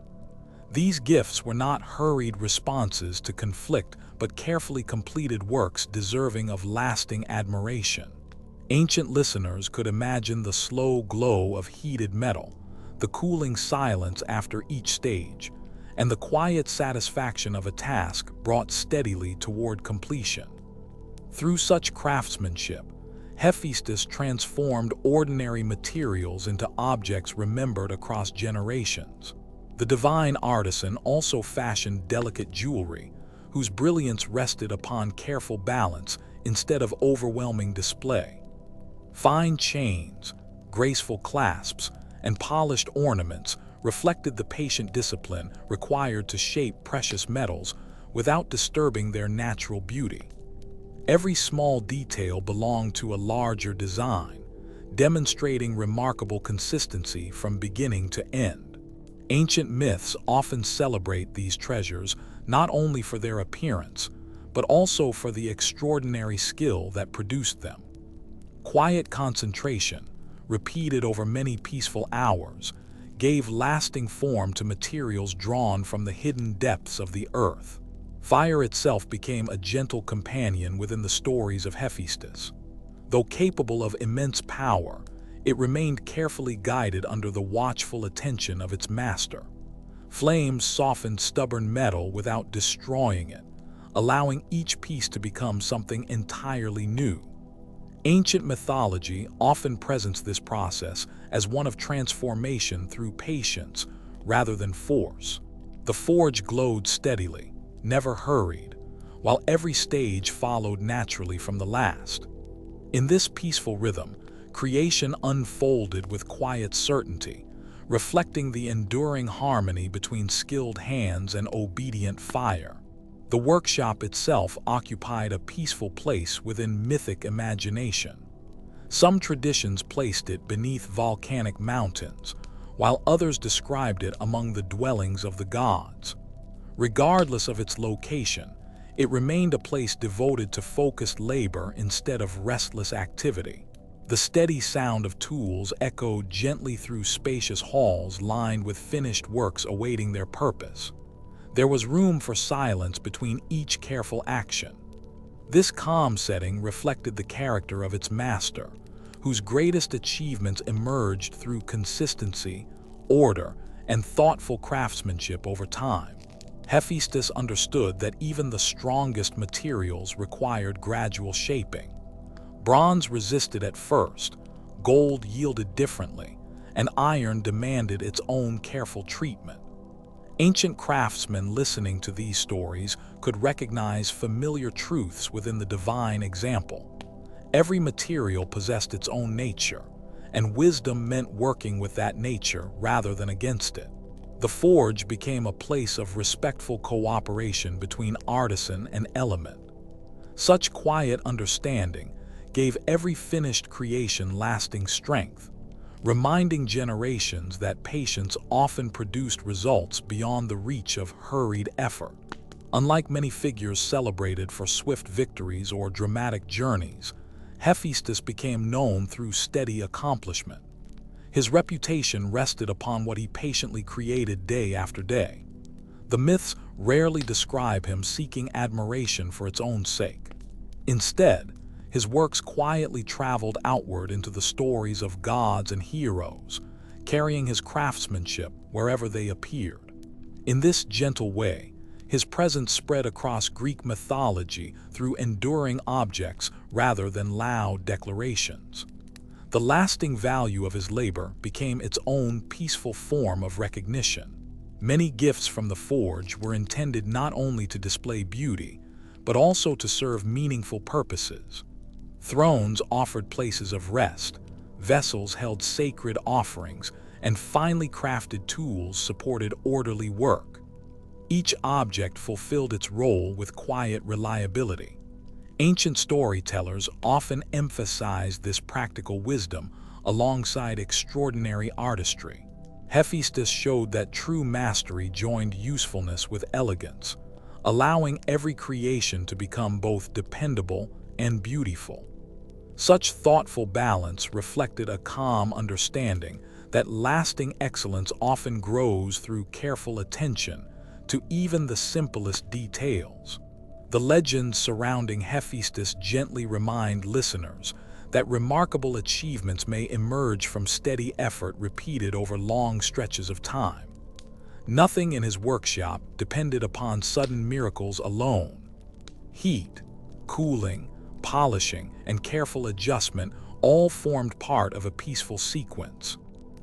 These gifts were not hurried responses to conflict, but carefully completed works deserving of lasting admiration. Ancient listeners could imagine the slow glow of heated metal, the cooling silence after each stage, and the quiet satisfaction of a task brought steadily toward completion. Through such craftsmanship, Hephaestus transformed ordinary materials into objects remembered across generations. The divine artisan also fashioned delicate jewelry, whose brilliance rested upon careful balance instead of overwhelming display. Fine chains, graceful clasps, and polished ornaments reflected the patient discipline required to shape precious metals without disturbing their natural beauty. Every small detail belonged to a larger design, demonstrating remarkable consistency from beginning to end. Ancient myths often celebrate these treasures not only for their appearance, but also for the extraordinary skill that produced them. Quiet concentration, repeated over many peaceful hours, gave lasting form to materials drawn from the hidden depths of the earth. Fire itself became a gentle companion within the stories of Hephaestus. Though capable of immense power, it remained carefully guided under the watchful attention of its master. Flames softened stubborn metal without destroying it, allowing each piece to become something entirely new. Ancient mythology often presents this process as one of transformation through patience rather than force. The forge glowed steadily, never hurried, while every stage followed naturally from the last. In this peaceful rhythm, creation unfolded with quiet certainty, reflecting the enduring harmony between skilled hands and obedient fire. The workshop itself occupied a peaceful place within mythic imagination. Some traditions placed it beneath volcanic mountains, while others described it among the dwellings of the gods. Regardless of its location, it remained a place devoted to focused labor instead of restless activity. The steady sound of tools echoed gently through spacious halls lined with finished works awaiting their purpose. There was room for silence between each careful action. This calm setting reflected the character of its master, whose greatest achievements emerged through consistency, order, and thoughtful craftsmanship over time. Hephaestus understood that even the strongest materials required gradual shaping. Bronze resisted at first, gold yielded differently, and iron demanded its own careful treatment. Ancient craftsmen listening to these stories could recognize familiar truths within the divine example. Every material possessed its own nature, and wisdom meant working with that nature rather than against it. The forge became a place of respectful cooperation between artisan and element. Such quiet understanding gave every finished creation lasting strength, reminding generations that patience often produced results beyond the reach of hurried effort. Unlike many figures celebrated for swift victories or dramatic journeys, Hephaestus became known through steady accomplishment. His reputation rested upon what he patiently created day after day. The myths rarely describe him seeking admiration for its own sake. Instead, his works quietly traveled outward into the stories of gods and heroes, carrying his craftsmanship wherever they appeared. In this gentle way, his presence spread across Greek mythology through enduring objects rather than loud declarations. The lasting value of his labor became its own peaceful form of recognition. Many gifts from the forge were intended not only to display beauty, but also to serve meaningful purposes. Thrones offered places of rest, vessels held sacred offerings, and finely crafted tools supported orderly work. Each object fulfilled its role with quiet reliability. Ancient storytellers often emphasized this practical wisdom alongside extraordinary artistry. Hephaestus showed that true mastery joined usefulness with elegance, allowing every creation to become both dependable and beautiful. Such thoughtful balance reflected a calm understanding that lasting excellence often grows through careful attention to even the simplest details. The legends surrounding Hephaestus gently remind listeners that remarkable achievements may emerge from steady effort repeated over long stretches of time. Nothing in his workshop depended upon sudden miracles alone. Heat, cooling, polishing, and careful adjustment all formed part of a peaceful sequence.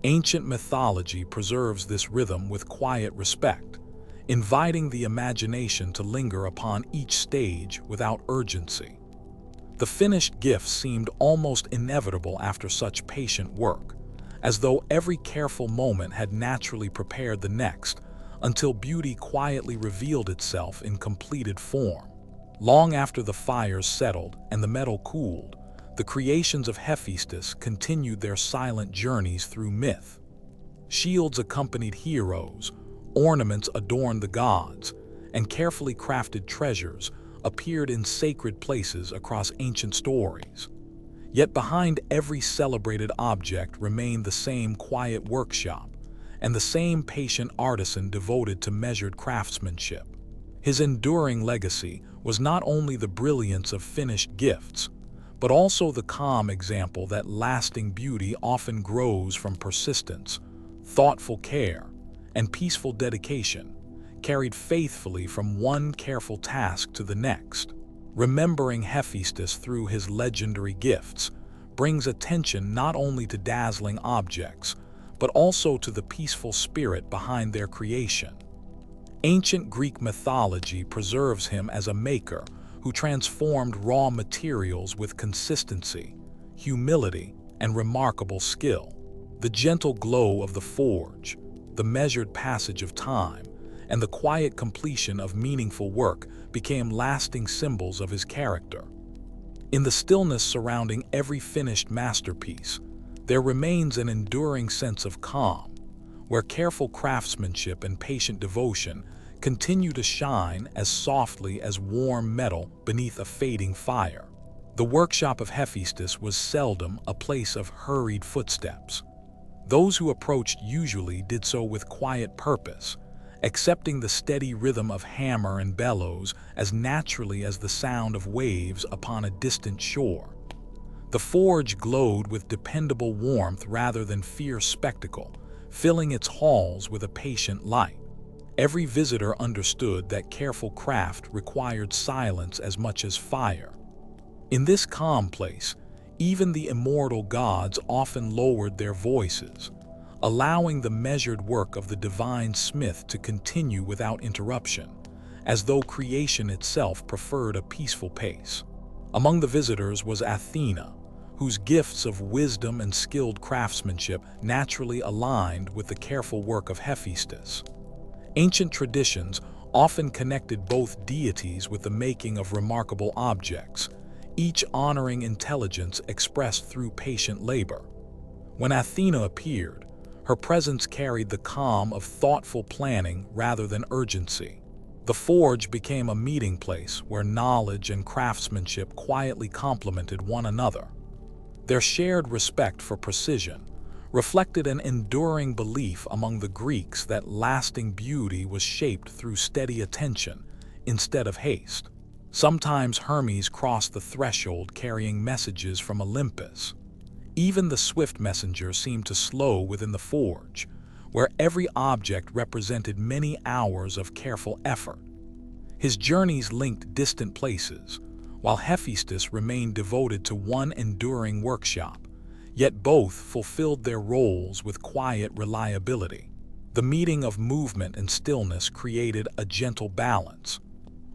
Ancient mythology preserves this rhythm with quiet respect, inviting the imagination to linger upon each stage without urgency. The finished gift seemed almost inevitable after such patient work, as though every careful moment had naturally prepared the next, until beauty quietly revealed itself in completed form. Long after the fires settled and the metal cooled, the creations of Hephaestus continued their silent journeys through myth. Shields accompanied heroes, ornaments adorned the gods, and carefully crafted treasures appeared in sacred places across ancient stories. Yet behind every celebrated object remained the same quiet workshop and the same patient artisan devoted to measured craftsmanship. His enduring legacy was not only the brilliance of finished gifts, but also the calm example that lasting beauty often grows from persistence, thoughtful care, and peaceful dedication, carried faithfully from one careful task to the next. Remembering Hephaestus through his legendary gifts brings attention not only to dazzling objects, but also to the peaceful spirit behind their creation. Ancient Greek mythology preserves him as a maker who transformed raw materials with consistency, humility, and remarkable skill. The gentle glow of the forge, the measured passage of time, and the quiet completion of meaningful work became lasting symbols of his character. In the stillness surrounding every finished masterpiece, there remains an enduring sense of calm, where careful craftsmanship and patient devotion continue to shine as softly as warm metal beneath a fading fire. The workshop of Hephaestus was seldom a place of hurried footsteps. Those who approached usually did so with quiet purpose, accepting the steady rhythm of hammer and bellows as naturally as the sound of waves upon a distant shore. The forge glowed with dependable warmth rather than fierce spectacle, filling its halls with a patient light. Every visitor understood that careful craft required silence as much as fire. In this calm place, even the immortal gods often lowered their voices, allowing the measured work of the divine smith to continue without interruption, as though creation itself preferred a peaceful pace. Among the visitors was Athena, whose gifts of wisdom and skilled craftsmanship naturally aligned with the careful work of Hephaestus. Ancient traditions often connected both deities with the making of remarkable objects, each honoring intelligence expressed through patient labor. When Athena appeared, her presence carried the calm of thoughtful planning rather than urgency. The forge became a meeting place where knowledge and craftsmanship quietly complemented one another. Their shared respect for precision reflected an enduring belief among the Greeks that lasting beauty was shaped through steady attention instead of haste. Sometimes Hermes crossed the threshold carrying messages from Olympus. Even the swift messenger seemed to slow within the forge, where every object represented many hours of careful effort. His journeys linked distant places, while Hephaestus remained devoted to one enduring workshop, yet both fulfilled their roles with quiet reliability. The meeting of movement and stillness created a gentle balance.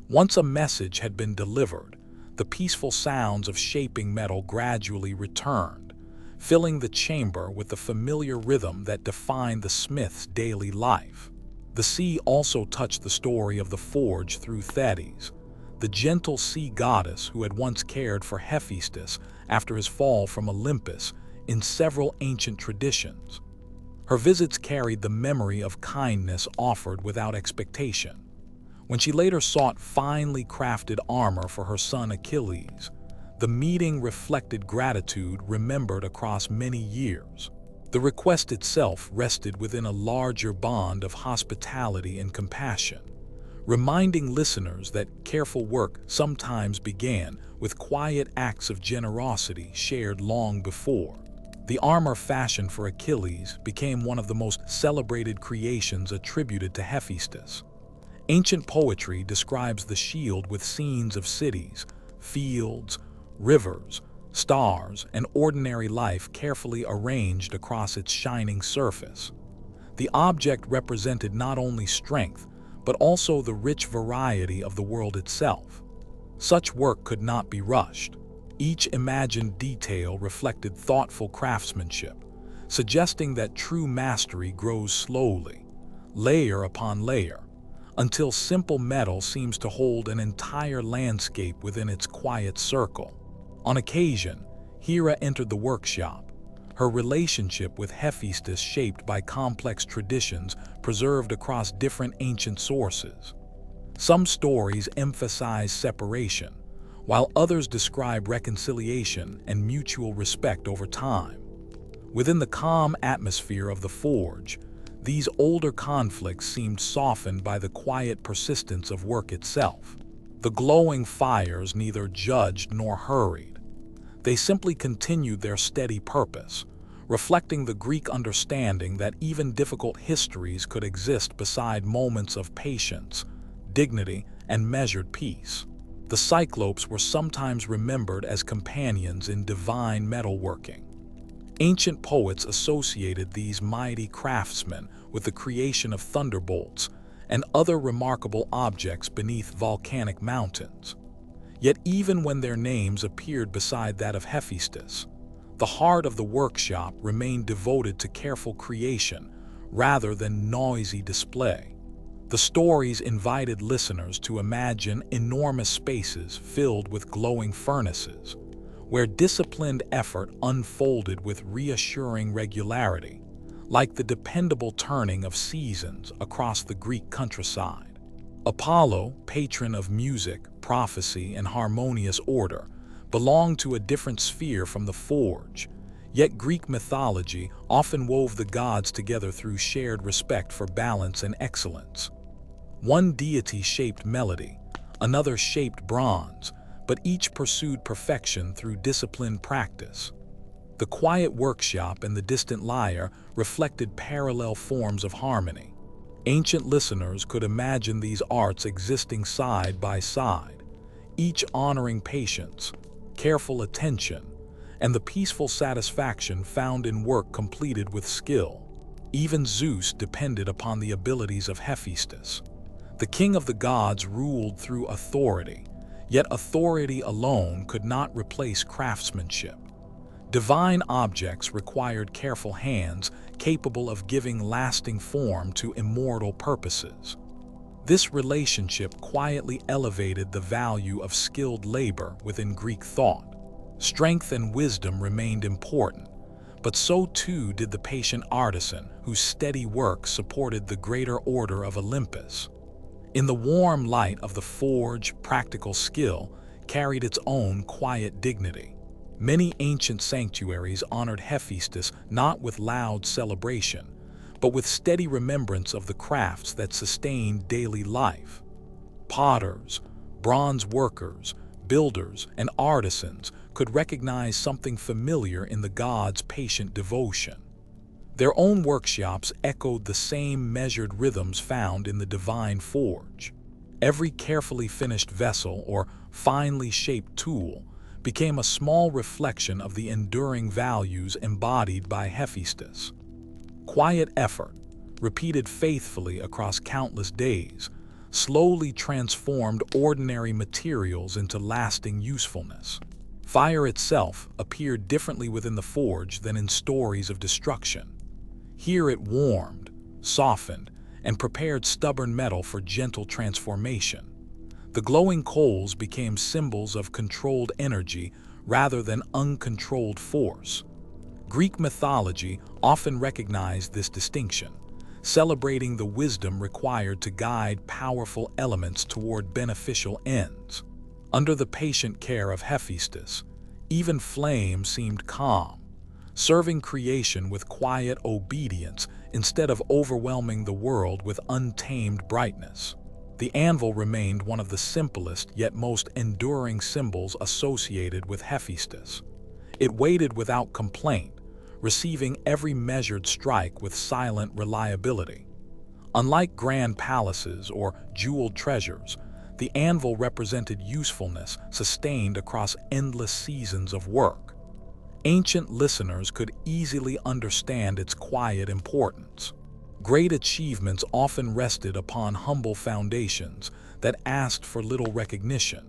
Once a message had been delivered, the peaceful sounds of shaping metal gradually returned, filling the chamber with the familiar rhythm that defined the smith's daily life. The sea also touched the story of the forge through Thetis, the gentle sea goddess who had once cared for Hephaestus after his fall from Olympus in several ancient traditions. Her visits carried the memory of kindness offered without expectation. When she later sought finely crafted armor for her son Achilles, the meeting reflected gratitude remembered across many years. The request itself rested within a larger bond of hospitality and compassion, reminding listeners that careful work sometimes began with quiet acts of generosity shared long before. The armor fashioned for Achilles became one of the most celebrated creations attributed to Hephaestus. Ancient poetry describes the shield with scenes of cities, fields, rivers, stars, and ordinary life carefully arranged across its shining surface. The object represented not only strength, but also the rich variety of the world itself. Such work could not be rushed. Each imagined detail reflected thoughtful craftsmanship, suggesting that true mastery grows slowly, layer upon layer, until simple metal seems to hold an entire landscape within its quiet circle. On occasion, Hera entered the workshop, her relationship with Hephaestus shaped by complex traditions preserved across different ancient sources. Some stories emphasize separation, while others describe reconciliation and mutual respect over time. Within the calm atmosphere of the forge, these older conflicts seemed softened by the quiet persistence of work itself. The glowing fires neither judged nor hurried. They simply continued their steady purpose, reflecting the Greek understanding that even difficult histories could exist beside moments of patience, dignity, and measured peace. The Cyclopes were sometimes remembered as companions in divine metalworking. Ancient poets associated these mighty craftsmen with the creation of thunderbolts and other remarkable objects beneath volcanic mountains. Yet even when their names appeared beside that of Hephaestus, the heart of the workshop remained devoted to careful creation rather than noisy display. The stories invited listeners to imagine enormous spaces filled with glowing furnaces, where disciplined effort unfolded with reassuring regularity, like the dependable turning of seasons across the Greek countryside. Apollo, patron of music, prophecy, and harmonious order, belonged to a different sphere from the forge, yet Greek mythology often wove the gods together through shared respect for balance and excellence. One deity shaped melody, another shaped bronze, but each pursued perfection through disciplined practice. The quiet workshop and the distant lyre reflected parallel forms of harmony. Ancient listeners could imagine these arts existing side by side, each honoring patience, careful attention, and the peaceful satisfaction found in work completed with skill. Even Zeus depended upon the abilities of Hephaestus. The king of the gods ruled through authority, yet authority alone could not replace craftsmanship. Divine objects required careful hands capable of giving lasting form to immortal purposes. This relationship quietly elevated the value of skilled labor within Greek thought. Strength and wisdom remained important, but so too did the patient artisan whose steady work supported the greater order of Olympus. In the warm light of the forge, practical skill carried its own quiet dignity. Many ancient sanctuaries honored Hephaestus not with loud celebration, but with steady remembrance of the crafts that sustained daily life. Potters, bronze workers, builders, and artisans could recognize something familiar in the god's patient devotion. Their own workshops echoed the same measured rhythms found in the divine forge. Every carefully finished vessel or finely shaped tool became a small reflection of the enduring values embodied by Hephaestus. Quiet effort, repeated faithfully across countless days, slowly transformed ordinary materials into lasting usefulness. Fire itself appeared differently within the forge than in stories of destruction. Here it warmed, softened, and prepared stubborn metal for gentle transformation. The glowing coals became symbols of controlled energy rather than uncontrolled force. Greek mythology often recognized this distinction, celebrating the wisdom required to guide powerful elements toward beneficial ends. Under the patient care of Hephaestus, even flame seemed calm, serving creation with quiet obedience instead of overwhelming the world with untamed brightness. The anvil remained one of the simplest yet most enduring symbols associated with Hephaestus. It waited without complaint, receiving every measured strike with silent reliability. Unlike grand palaces or jeweled treasures, the anvil represented usefulness sustained across endless seasons of work. Ancient listeners could easily understand its quiet importance. Great achievements often rested upon humble foundations that asked for little recognition.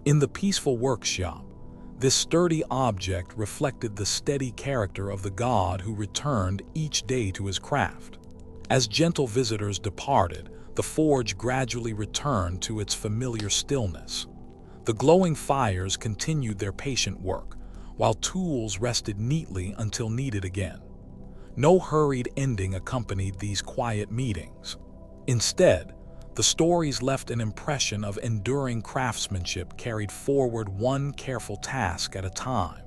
In the peaceful workshop, this sturdy object reflected the steady character of the god who returned each day to his craft. As gentle visitors departed, the forge gradually returned to its familiar stillness. The glowing fires continued their patient work, while tools rested neatly until needed again. No hurried ending accompanied these quiet meetings. Instead, the stories left an impression of enduring craftsmanship carried forward one careful task at a time.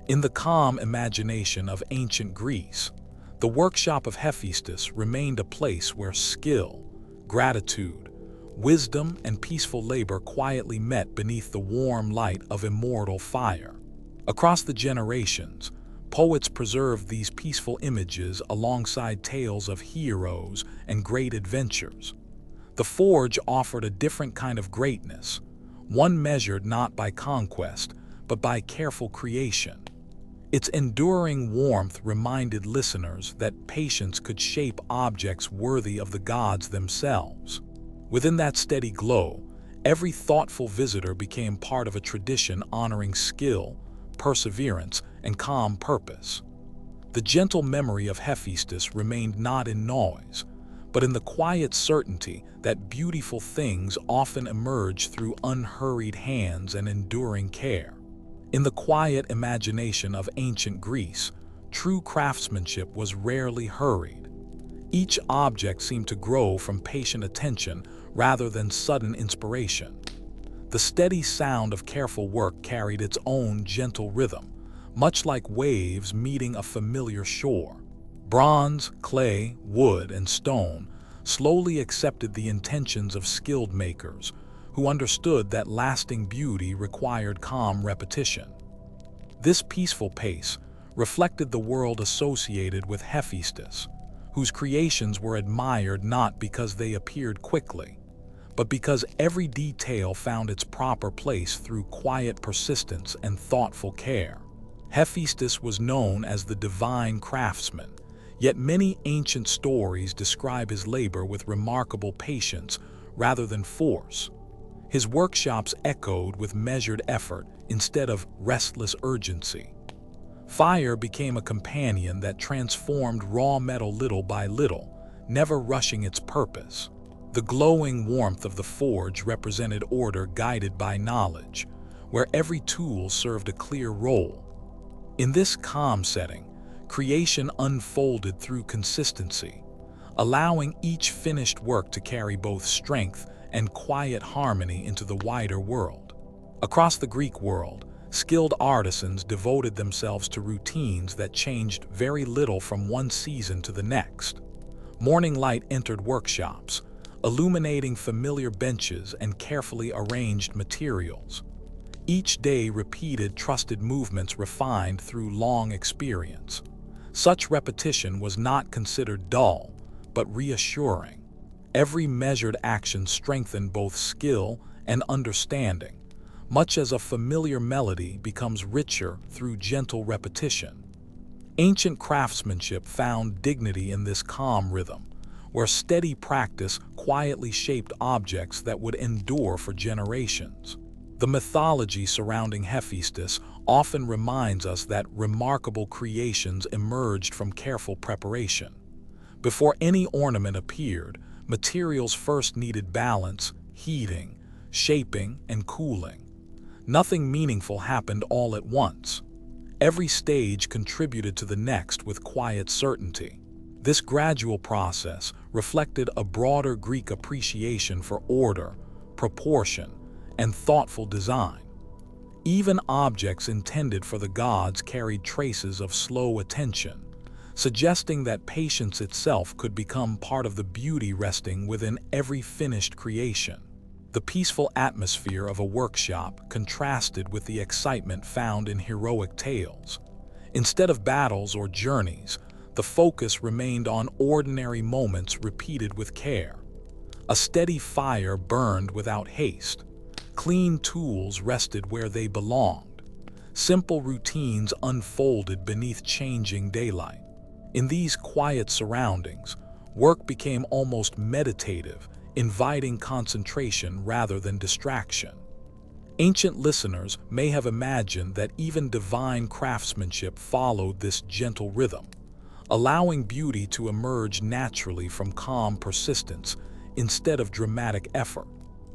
In the calm imagination of ancient Greece, the workshop of Hephaestus remained a place where skill, gratitude, wisdom, and peaceful labor quietly met beneath the warm light of immortal fire. Across the generations, poets preserved these peaceful images alongside tales of heroes and great adventures. The forge offered a different kind of greatness, one measured not by conquest, but by careful creation. Its enduring warmth reminded listeners that patience could shape objects worthy of the gods themselves. Within that steady glow, every thoughtful visitor became part of a tradition honoring skill, perseverance, and calm purpose. The gentle memory of Hephaestus remained not in noise, but in the quiet certainty that beautiful things often emerge through unhurried hands and enduring care. In the quiet imagination of ancient Greece, true craftsmanship was rarely hurried. Each object seemed to grow from patient attention rather than sudden inspiration. The steady sound of careful work carried its own gentle rhythm, much like waves meeting a familiar shore. Bronze, clay, wood, and stone slowly accepted the intentions of skilled makers, who understood that lasting beauty required calm repetition. This peaceful pace reflected the world associated with Hephaestus, whose creations were admired not because they appeared quickly, but because every detail found its proper place through quiet persistence and thoughtful care. Hephaestus was known as the divine craftsman, yet many ancient stories describe his labor with remarkable patience rather than force. His workshops echoed with measured effort instead of restless urgency. Fire became a companion that transformed raw metal little by little, never rushing its purpose. The glowing warmth of the forge represented order guided by knowledge, where every tool served a clear role. In this calm setting, creation unfolded through consistency, allowing each finished work to carry both strength and quiet harmony into the wider world. Across the Greek world, skilled artisans devoted themselves to routines that changed very little from one season to the next. Morning light entered workshops, illuminating familiar benches and carefully arranged materials. Each day repeated trusted movements refined through long experience. Such repetition was not considered dull, but reassuring. Every measured action strengthened both skill and understanding, much as a familiar melody becomes richer through gentle repetition. Ancient craftsmanship found dignity in this calm rhythm, where steady practice quietly shaped objects that would endure for generations. The mythology surrounding Hephaestus often reminds us that remarkable creations emerged from careful preparation. Before any ornament appeared, materials first needed balance, heating, shaping, and cooling. Nothing meaningful happened all at once. Every stage contributed to the next with quiet certainty. This gradual process reflected a broader Greek appreciation for order, proportion, and thoughtful design. Even objects intended for the gods carried traces of slow attention, suggesting that patience itself could become part of the beauty resting within every finished creation. The peaceful atmosphere of a workshop contrasted with the excitement found in heroic tales. Instead of battles or journeys, the focus remained on ordinary moments repeated with care. A steady fire burned without haste. Clean tools rested where they belonged. Simple routines unfolded beneath changing daylight. In these quiet surroundings, work became almost meditative, inviting concentration rather than distraction. Ancient listeners may have imagined that even divine craftsmanship followed this gentle rhythm, allowing beauty to emerge naturally from calm persistence, instead of dramatic effort.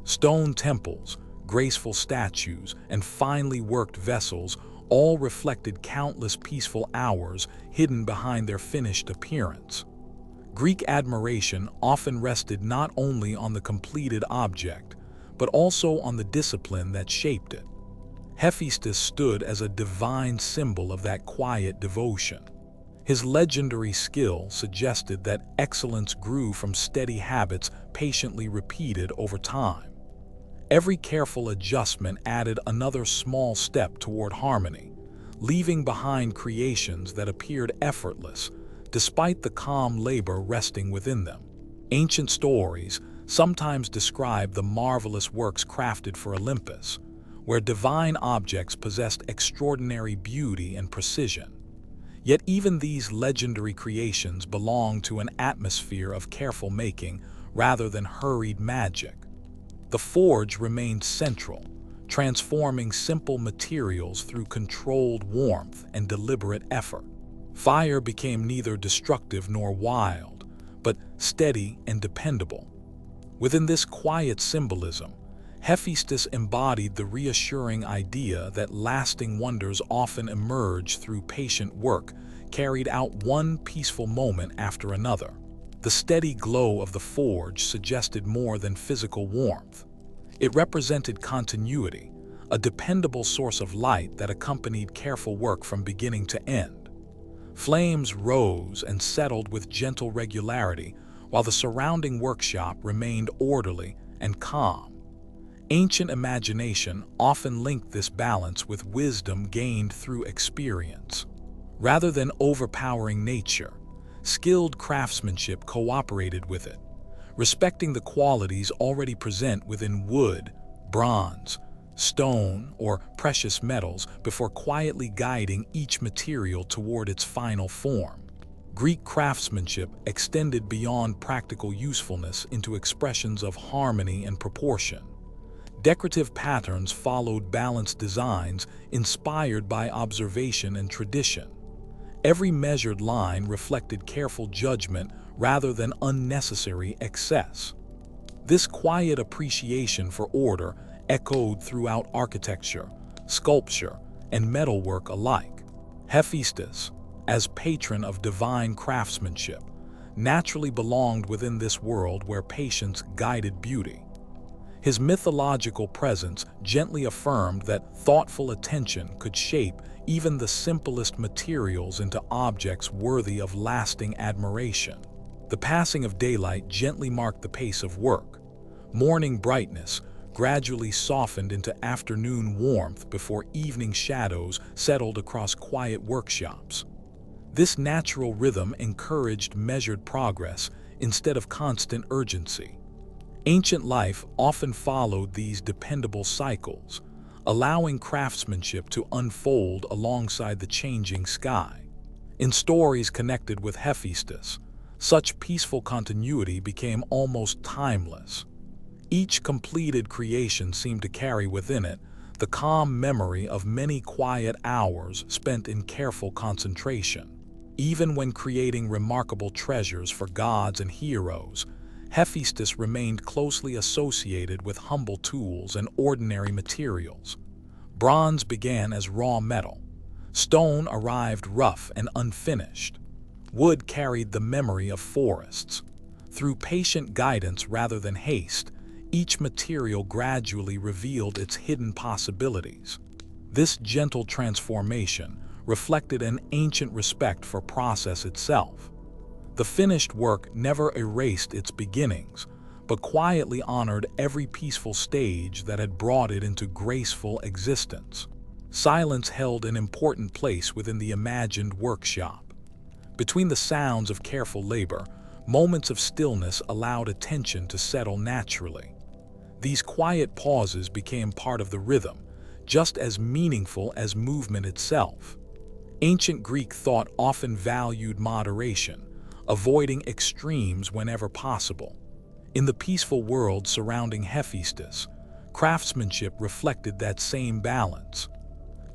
Stone temples, graceful statues, and finely worked vessels all reflected countless peaceful hours hidden behind their finished appearance. Greek admiration often rested not only on the completed object, but also on the discipline that shaped it. Hephaestus stood as a divine symbol of that quiet devotion. His legendary skill suggested that excellence grew from steady habits patiently repeated over time. Every careful adjustment added another small step toward harmony, leaving behind creations that appeared effortless, despite the calm labor resting within them. Ancient stories sometimes describe the marvelous works crafted for Olympus, where divine objects possessed extraordinary beauty and precision. Yet even these legendary creations belong to an atmosphere of careful making rather than hurried magic. The forge remained central, transforming simple materials through controlled warmth and deliberate effort. Fire became neither destructive nor wild, but steady and dependable. Within this quiet symbolism, Hephaestus embodied the reassuring idea that lasting wonders often emerge through patient work, carried out one peaceful moment after another. The steady glow of the forge suggested more than physical warmth. It represented continuity, a dependable source of light that accompanied careful work from beginning to end. Flames rose and settled with gentle regularity, while the surrounding workshop remained orderly and calm. Ancient imagination often linked this balance with wisdom gained through experience. Rather than overpowering nature, skilled craftsmanship cooperated with it, respecting the qualities already present within wood, bronze, stone, or precious metals before quietly guiding each material toward its final form. Greek craftsmanship extended beyond practical usefulness into expressions of harmony and proportion. Decorative patterns followed balanced designs inspired by observation and tradition. Every measured line reflected careful judgment rather than unnecessary excess. This quiet appreciation for order echoed throughout architecture, sculpture, and metalwork alike. Hephaestus, as patron of divine craftsmanship, naturally belonged within this world where patience guided beauty. His mythological presence gently affirmed that thoughtful attention could shape even the simplest materials into objects worthy of lasting admiration. The passing of daylight gently marked the pace of work. Morning brightness gradually softened into afternoon warmth before evening shadows settled across quiet workshops. This natural rhythm encouraged measured progress instead of constant urgency. Ancient life often followed these dependable cycles, allowing craftsmanship to unfold alongside the changing sky. In stories connected with Hephaestus, such peaceful continuity became almost timeless. Each completed creation seemed to carry within it the calm memory of many quiet hours spent in careful concentration. Even when creating remarkable treasures for gods and heroes, Hephaestus remained closely associated with humble tools and ordinary materials. Bronze began as raw metal. Stone arrived rough and unfinished. Wood carried the memory of forests. Through patient guidance rather than haste, each material gradually revealed its hidden possibilities. This gentle transformation reflected an ancient respect for process itself. The finished work never erased its beginnings, but quietly honored every peaceful stage that had brought it into graceful existence. Silence held an important place within the imagined workshop. Between the sounds of careful labor, moments of stillness allowed attention to settle naturally. These quiet pauses became part of the rhythm, just as meaningful as movement itself. Ancient Greek thought often valued moderation, avoiding extremes whenever possible. In the peaceful world surrounding Hephaestus, craftsmanship reflected that same balance.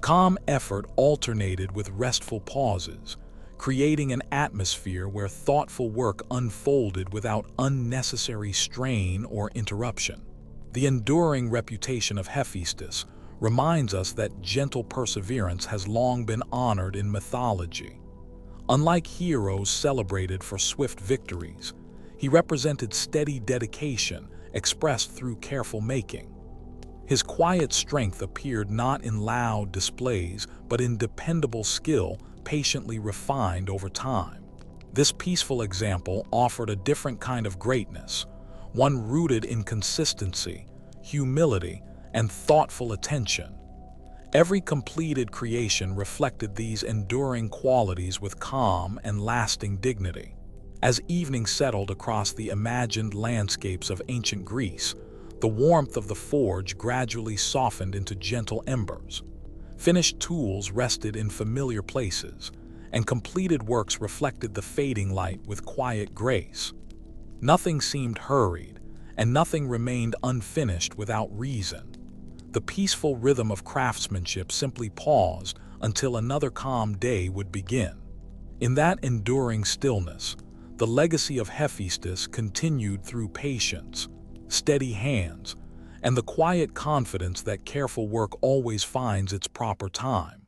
Calm effort alternated with restful pauses, creating an atmosphere where thoughtful work unfolded without unnecessary strain or interruption. The enduring reputation of Hephaestus reminds us that gentle perseverance has long been honored in mythology. Unlike heroes celebrated for swift victories, he represented steady dedication expressed through careful making. His quiet strength appeared not in loud displays, but in dependable skill patiently refined over time. This peaceful example offered a different kind of greatness, one rooted in consistency, humility, and thoughtful attention. Every completed creation reflected these enduring qualities with calm and lasting dignity. As evening settled across the imagined landscapes of ancient Greece, the warmth of the forge gradually softened into gentle embers. Finished tools rested in familiar places, and completed works reflected the fading light with quiet grace. Nothing seemed hurried, and nothing remained unfinished without reason. The peaceful rhythm of craftsmanship simply paused until another calm day would begin. In that enduring stillness, the legacy of Hephaestus continued through patience, steady hands, and the quiet confidence that careful work always finds its proper time.